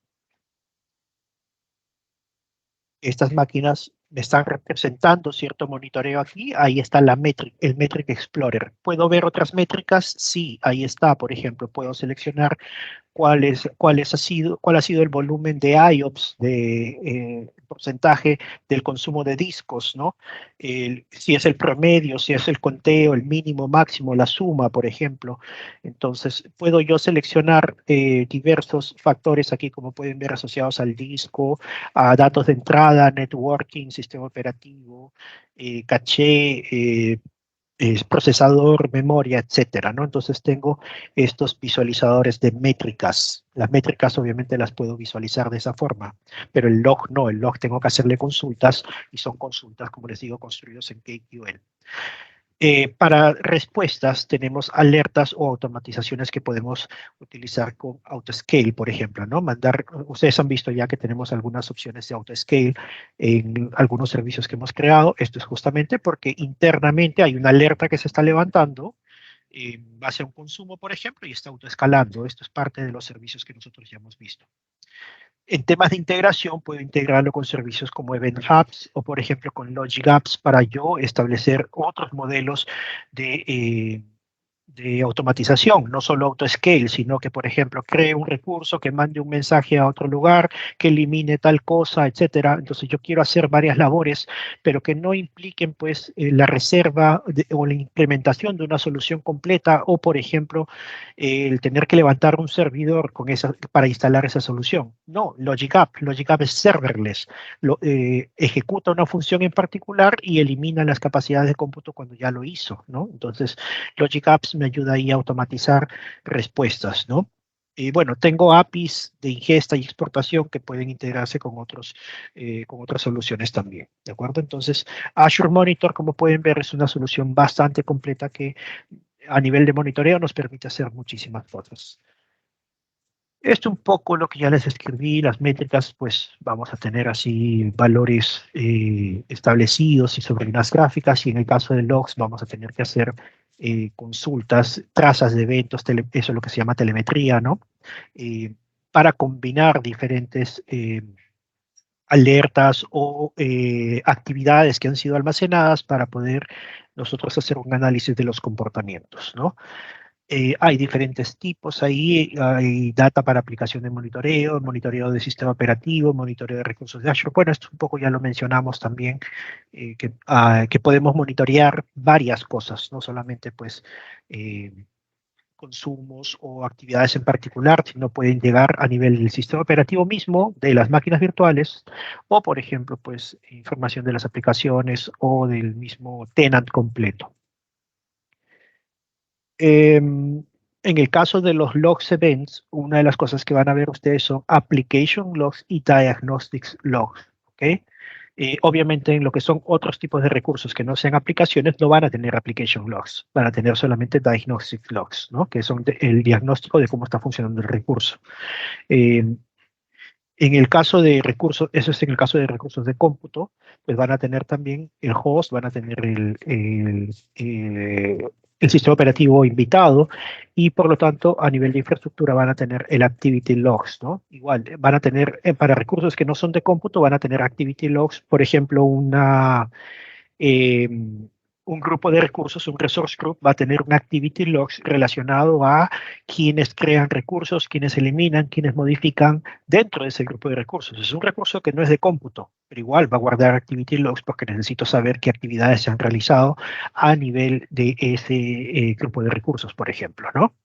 Estas máquinas me están representando cierto monitoreo aquí, ahí está el Metric Explorer. ¿Puedo ver otras métricas? Sí, ahí está, por ejemplo, puedo seleccionar cuál ha sido el volumen de IOPS, porcentaje del consumo de discos, ¿no? Si es el promedio, si es el conteo, el mínimo, máximo, la suma, por ejemplo. Entonces, puedo yo seleccionar diversos factores aquí, como pueden ver, asociados al disco, a datos de entrada, networking, sistema operativo, caché, procesador, memoria, etcétera, ¿no? Entonces tengo estos visualizadores de métricas. Las métricas obviamente las puedo visualizar de esa forma, pero el log no, el log tengo que hacerle consultas y son consultas, como les digo, construidos en KQL. Para respuestas tenemos alertas o automatizaciones que podemos utilizar con Autoscale, por ejemplo, ¿no? Ustedes han visto ya que tenemos algunas opciones de Autoscale en algunos servicios que hemos creado. Esto es justamente porque internamente hay una alerta que se está levantando en base a un consumo, por ejemplo, y está autoescalando. Esto es parte de los servicios que nosotros ya hemos visto. En temas de integración, puedo integrarlo con servicios como Event Hubs o, por ejemplo, con Logic Apps para yo establecer otros modelos de automatización, no solo autoscale, sino que, por ejemplo, cree un recurso que mande un mensaje a otro lugar, que elimine tal cosa, etcétera. Entonces, yo quiero hacer varias labores, pero que no impliquen, pues, la reserva o la implementación de una solución completa o, por ejemplo, el tener que levantar un servidor para instalar esa solución. No, Logic App es serverless. Ejecuta una función en particular y elimina las capacidades de cómputo cuando ya lo hizo, ¿no? Entonces, Logic Apps me ayuda ahí a automatizar respuestas, ¿no? Y bueno, tengo APIs de ingesta y exportación que pueden integrarse con otras soluciones también, ¿de acuerdo? Entonces, Azure Monitor, como pueden ver, es una solución bastante completa que a nivel de monitoreo nos permite hacer muchísimas cosas. Esto un poco lo que ya les escribí, las métricas, pues vamos a tener así valores establecidos y sobre unas gráficas, y en el caso de logs vamos a tener que hacer consultas, trazas de eventos, eso es lo que se llama telemetría, ¿no? Eh, para combinar diferentes alertas o actividades que han sido almacenadas para poder nosotros hacer un análisis de los comportamientos, ¿no? Hay diferentes tipos ahí, hay data para aplicación de monitoreo de sistema operativo, monitoreo de recursos de Azure. Bueno, esto un poco ya lo mencionamos también, que podemos monitorear varias cosas, no solamente pues consumos o actividades en particular, sino pueden llegar a nivel del sistema operativo mismo, de las máquinas virtuales, o por ejemplo, pues información de las aplicaciones o del mismo tenant completo. En el caso de los logs events, una de las cosas que van a ver ustedes son application logs y diagnostics logs, ¿ok? Obviamente en lo que son otros tipos de recursos que no sean aplicaciones, no van a tener application logs, van a tener solamente diagnostic logs, ¿no? Que son el diagnóstico de cómo está funcionando el recurso. Eh, en el caso de recursos, eso es en el caso de recursos de cómputo, pues van a tener también el host, van a tener el sistema operativo invitado y por lo tanto a nivel de infraestructura van a tener el activity logs, ¿no? Igual, van a tener, para recursos que no son de cómputo, van a tener activity logs, por ejemplo, eh, un grupo de recursos, un resource group, va a tener un activity logs relacionado a quienes crean recursos, quienes eliminan, quienes modifican dentro de ese grupo de recursos. Es un recurso que no es de cómputo, pero igual va a guardar activity logs porque necesito saber qué actividades se han realizado a nivel de ese grupo de recursos, por ejemplo, ¿no?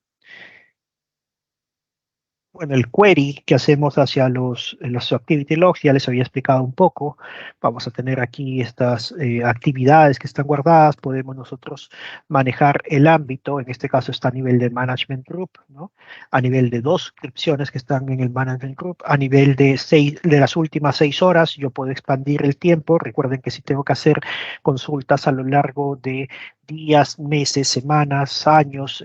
Bueno, el query que hacemos hacia los activity logs, ya les había explicado un poco. Vamos a tener aquí estas actividades que están guardadas. Podemos nosotros manejar el ámbito, en este caso está a nivel del management group, ¿no? A nivel de dos inscripciones que están en el management group, a nivel de las últimas 6 horas, yo puedo expandir el tiempo. Recuerden que si tengo que hacer consultas a lo largo de días, meses, semanas, años,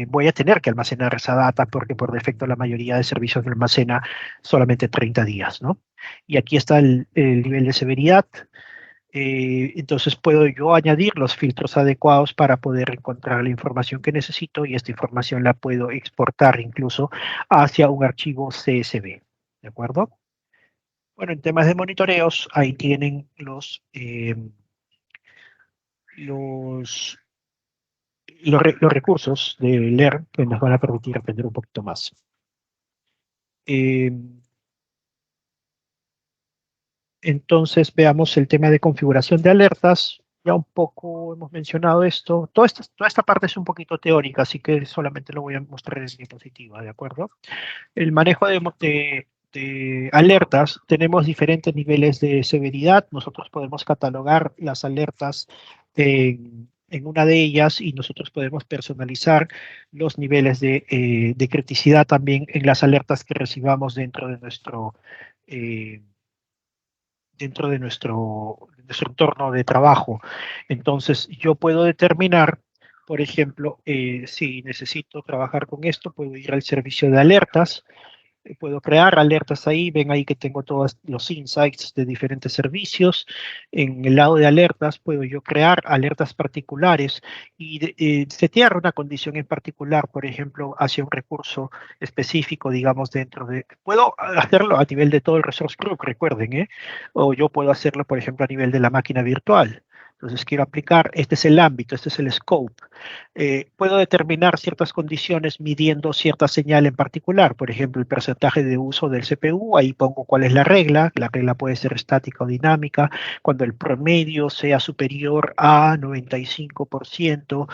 voy a tener que almacenar esa data porque por defecto la mayoría de servicios me almacena solamente 30 días, ¿no? Y aquí está el nivel de severidad. Entonces puedo yo añadir los filtros adecuados para poder encontrar la información que necesito y esta información la puedo exportar incluso hacia un archivo CSV, ¿de acuerdo? Bueno, en temas de monitoreos, ahí tienen los, los recursos de LER que nos van a permitir aprender un poquito más. Eh, entonces, veamos el tema de configuración de alertas. Ya un poco hemos mencionado esto. Toda esta parte es un poquito teórica, así que solamente lo voy a mostrar en diapositiva, ¿de acuerdo? El manejo de alertas, tenemos diferentes niveles de severidad. Nosotros podemos catalogar las alertas en una de ellas y nosotros podemos personalizar los niveles de criticidad también en las alertas que recibamos eh, dentro de nuestro entorno de trabajo. Entonces, yo puedo determinar, por ejemplo, si necesito trabajar con esto, puedo ir al servicio de alertas, puedo crear alertas ahí, ven ahí que tengo todos los insights de diferentes servicios. En el lado de alertas puedo yo crear alertas particulares y setear una condición en particular, por ejemplo, hacia un recurso específico, digamos, dentro de... Puedo hacerlo a nivel de todo el resource group, recuerden, ¿eh? O yo puedo hacerlo, por ejemplo, a nivel de la máquina virtual. Entonces quiero aplicar, este es el ámbito, este es el scope. Puedo determinar ciertas condiciones midiendo cierta señal en particular, por ejemplo, el porcentaje de uso del CPU, ahí pongo cuál es la regla puede ser estática o dinámica, cuando el promedio sea superior a 95%,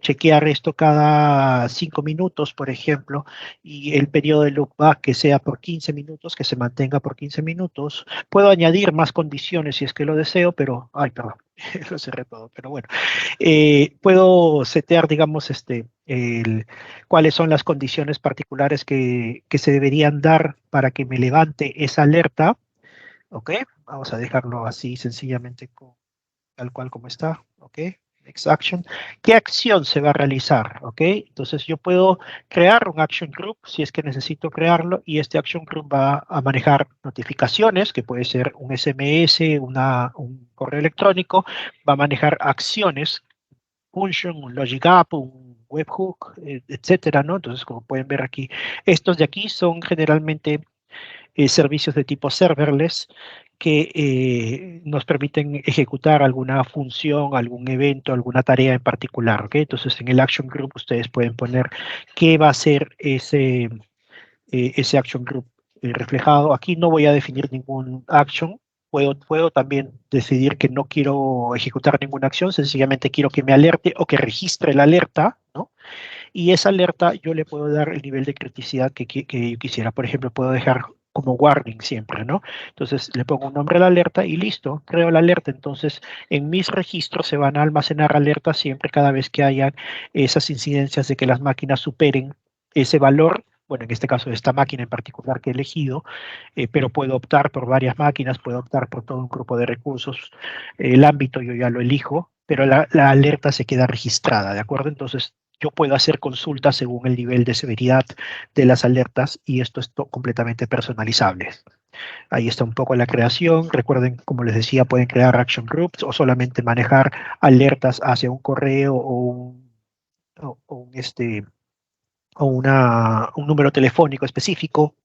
chequear esto cada 5 minutos, por ejemplo, y el periodo de loopback que sea por 15 minutos, que se mantenga por 15 minutos. Puedo añadir más condiciones si es que lo deseo, pero, ay, perdón, lo cerré todo, pero bueno. Puedo setear, digamos, cuáles son las condiciones particulares que se deberían dar para que me levante esa alerta. ¿Ok? Vamos a dejarlo así sencillamente, tal cual como está. ¿Ok? Next action. ¿Qué acción se va a realizar? ¿Ok? Entonces yo puedo crear un action group si es que necesito crearlo y este action group va a manejar notificaciones, que puede ser un SMS, un correo electrónico, va a manejar acciones function, un logic up, un webhook, etcétera, ¿no? Entonces, como pueden ver aquí, estos de aquí son generalmente servicios de tipo serverless que nos permiten ejecutar alguna función, algún evento, alguna tarea en particular, ¿ok? Entonces, en el action group ustedes pueden poner qué va a ser ese action group reflejado. Aquí no voy a definir ningún action. Puedo también decidir que no quiero ejecutar ninguna acción, sencillamente quiero que me alerte o que registre la alerta, ¿no? Y esa alerta yo le puedo dar el nivel de criticidad que yo quisiera. Por ejemplo, puedo dejar como warning siempre, ¿no? Entonces le pongo un nombre a la alerta y listo, creo la alerta. Entonces en mis registros se van a almacenar alertas siempre cada vez que hayan esas incidencias de que las máquinas superen ese valor. Bueno, en este caso, esta máquina en particular que he elegido, pero puedo optar por varias máquinas, puedo optar por todo un grupo de recursos. El ámbito yo ya lo elijo, pero la alerta se queda registrada, ¿de acuerdo? Entonces, yo puedo hacer consultas según el nivel de severidad de las alertas y esto es completamente personalizable. Ahí está un poco la creación. Recuerden, como les decía, pueden crear action groups o solamente manejar alertas hacia un correo o un número telefónico específico.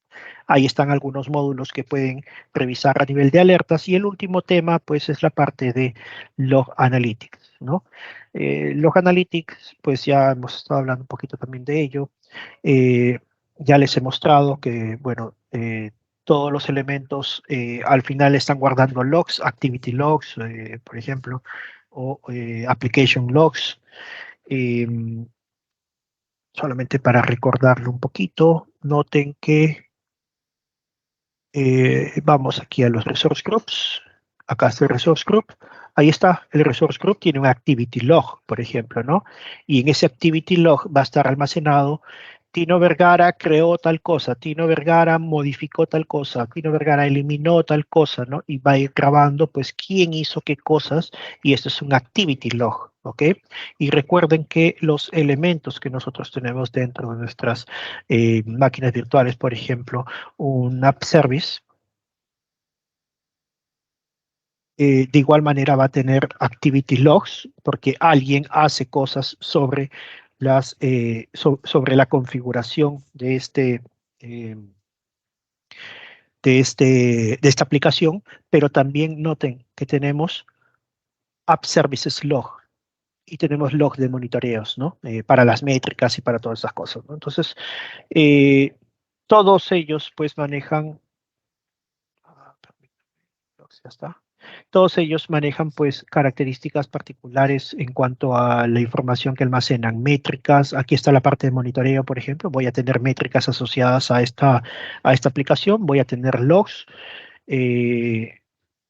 Ahí están algunos módulos que pueden revisar a nivel de alertas. Y el último tema, pues, es la parte de Log Analytics, ¿no? Log Analytics, pues ya hemos estado hablando un poquito también de ello. Eh, ya les he mostrado que, bueno, todos los elementos al final están guardando logs, activity logs, por ejemplo, o application logs. Eh, Solamente para recordarlo un poquito, noten que vamos aquí a los resource groups. Acá está el resource group. Ahí está, el resource group tiene un activity log, por ejemplo, ¿no? Y en ese activity log va a estar almacenado Tino Vergara creó tal cosa, Tino Vergara modificó tal cosa, Tino Vergara eliminó tal cosa, ¿no? Y va a ir grabando, pues, quién hizo qué cosas, y esto es un activity log, ¿ok? Y recuerden que los elementos que nosotros tenemos dentro de nuestras máquinas virtuales, por ejemplo, un app service, de igual manera va a tener activity logs porque alguien hace cosas sobre sobre la configuración eh, de esta aplicación, pero también noten que tenemos App Services Log y tenemos log de monitoreos, ¿no? Para las métricas y para todas esas cosas, ¿no? Entonces, eh, todos ellos pues manejan, ya está. Todos ellos manejan pues características particulares en cuanto a la información que almacenan, métricas. Aquí está la parte de monitoreo, por ejemplo. Voy a tener métricas asociadas a esta aplicación, voy a tener logs. eh,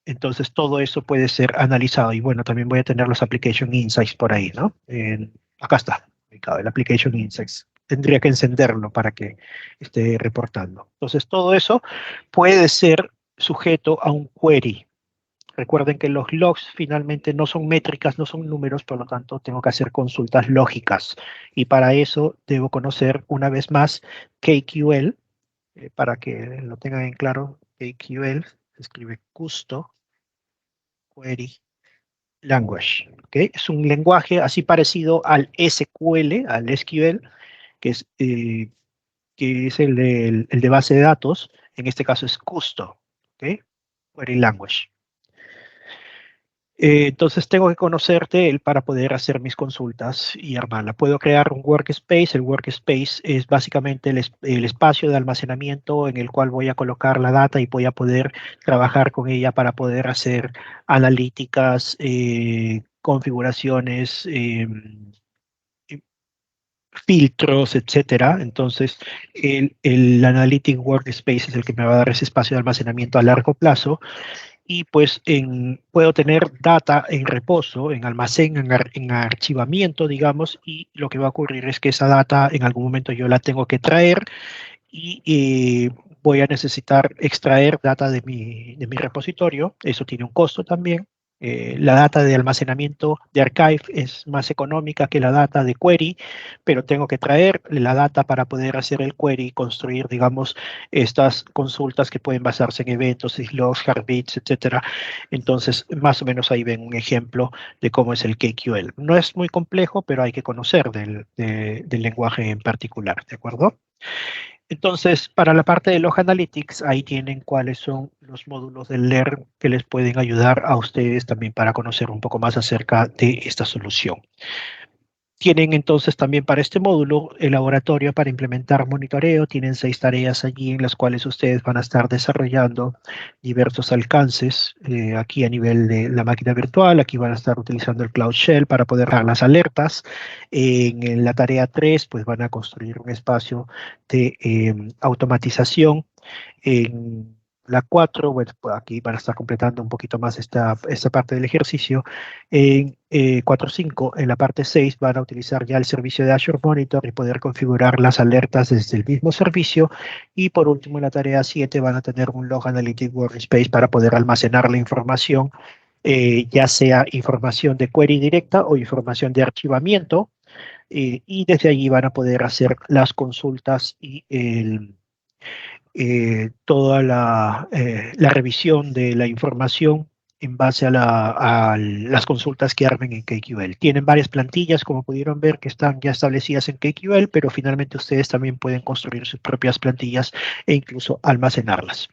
entonces todo eso puede ser analizado y bueno, también voy a tener los Application Insights por ahí, ¿no? Acá está, ubicado, el Application Insights. Tendría que encenderlo para que esté reportando. Entonces todo eso puede ser sujeto a un query. Recuerden que los logs finalmente no son métricas, no son números, por lo tanto tengo que hacer consultas lógicas. Y para eso debo conocer una vez más KQL, para que lo tengan en claro. KQL se escribe Custo Query Language. ¿Okay? Es un lenguaje así parecido al SQL, al SQL, que es el de base de datos. En este caso es Custo. ¿Okay? Query Language. Entonces tengo que conocer de él para poder hacer mis consultas y armarla. Puedo crear un workspace. El workspace es básicamente el espacio de almacenamiento en el cual voy a colocar la data y voy a poder trabajar con ella para poder hacer analíticas, configuraciones, filtros, etcétera. Entonces, el Analytic Workspace es el que me va a dar ese espacio de almacenamiento a largo plazo y pues puedo tener data en reposo, en almacén, en archivamiento, digamos, y lo que va a ocurrir es que esa data en algún momento yo la tengo que traer y voy a necesitar extraer data de mi repositorio. Eso tiene un costo también. La data de almacenamiento de Archive es más económica que la data de query, pero tengo que traer la data para poder hacer el query y construir, digamos, estas consultas que pueden basarse en eventos, logs, heartbeats, etcétera. Entonces, más o menos ahí ven un ejemplo de cómo es el KQL. No es muy complejo, pero hay que conocer del lenguaje en particular, ¿de acuerdo? Entonces, para la parte de Log Analytics, ahí tienen cuáles son los módulos del LEARN que les pueden ayudar a ustedes también para conocer un poco más acerca de esta solución. Tienen entonces también para este módulo el laboratorio para implementar monitoreo. Tienen 6 tareas allí en las cuales ustedes van a estar desarrollando diversos alcances aquí a nivel de la máquina virtual. Aquí van a estar utilizando el Cloud Shell para poder dar las alertas. En la tarea 3, pues van a construir un espacio de automatización. En la 4, bueno, pues aquí van a estar completando un poquito más esta parte del ejercicio. En 4.5, en la parte 6, van a utilizar ya el servicio de Azure Monitor y poder configurar las alertas desde el mismo servicio. Y por último, en la tarea 7, van a tener un Log Analytics Workspace para poder almacenar la información, ya sea información de query directa o información de archivamiento. Y desde allí van a poder hacer las consultas y toda la revisión de la información en base a las consultas que armen en KQL. Tienen varias plantillas, como pudieron ver, que están ya establecidas en KQL, pero finalmente ustedes también pueden construir sus propias plantillas e incluso almacenarlas.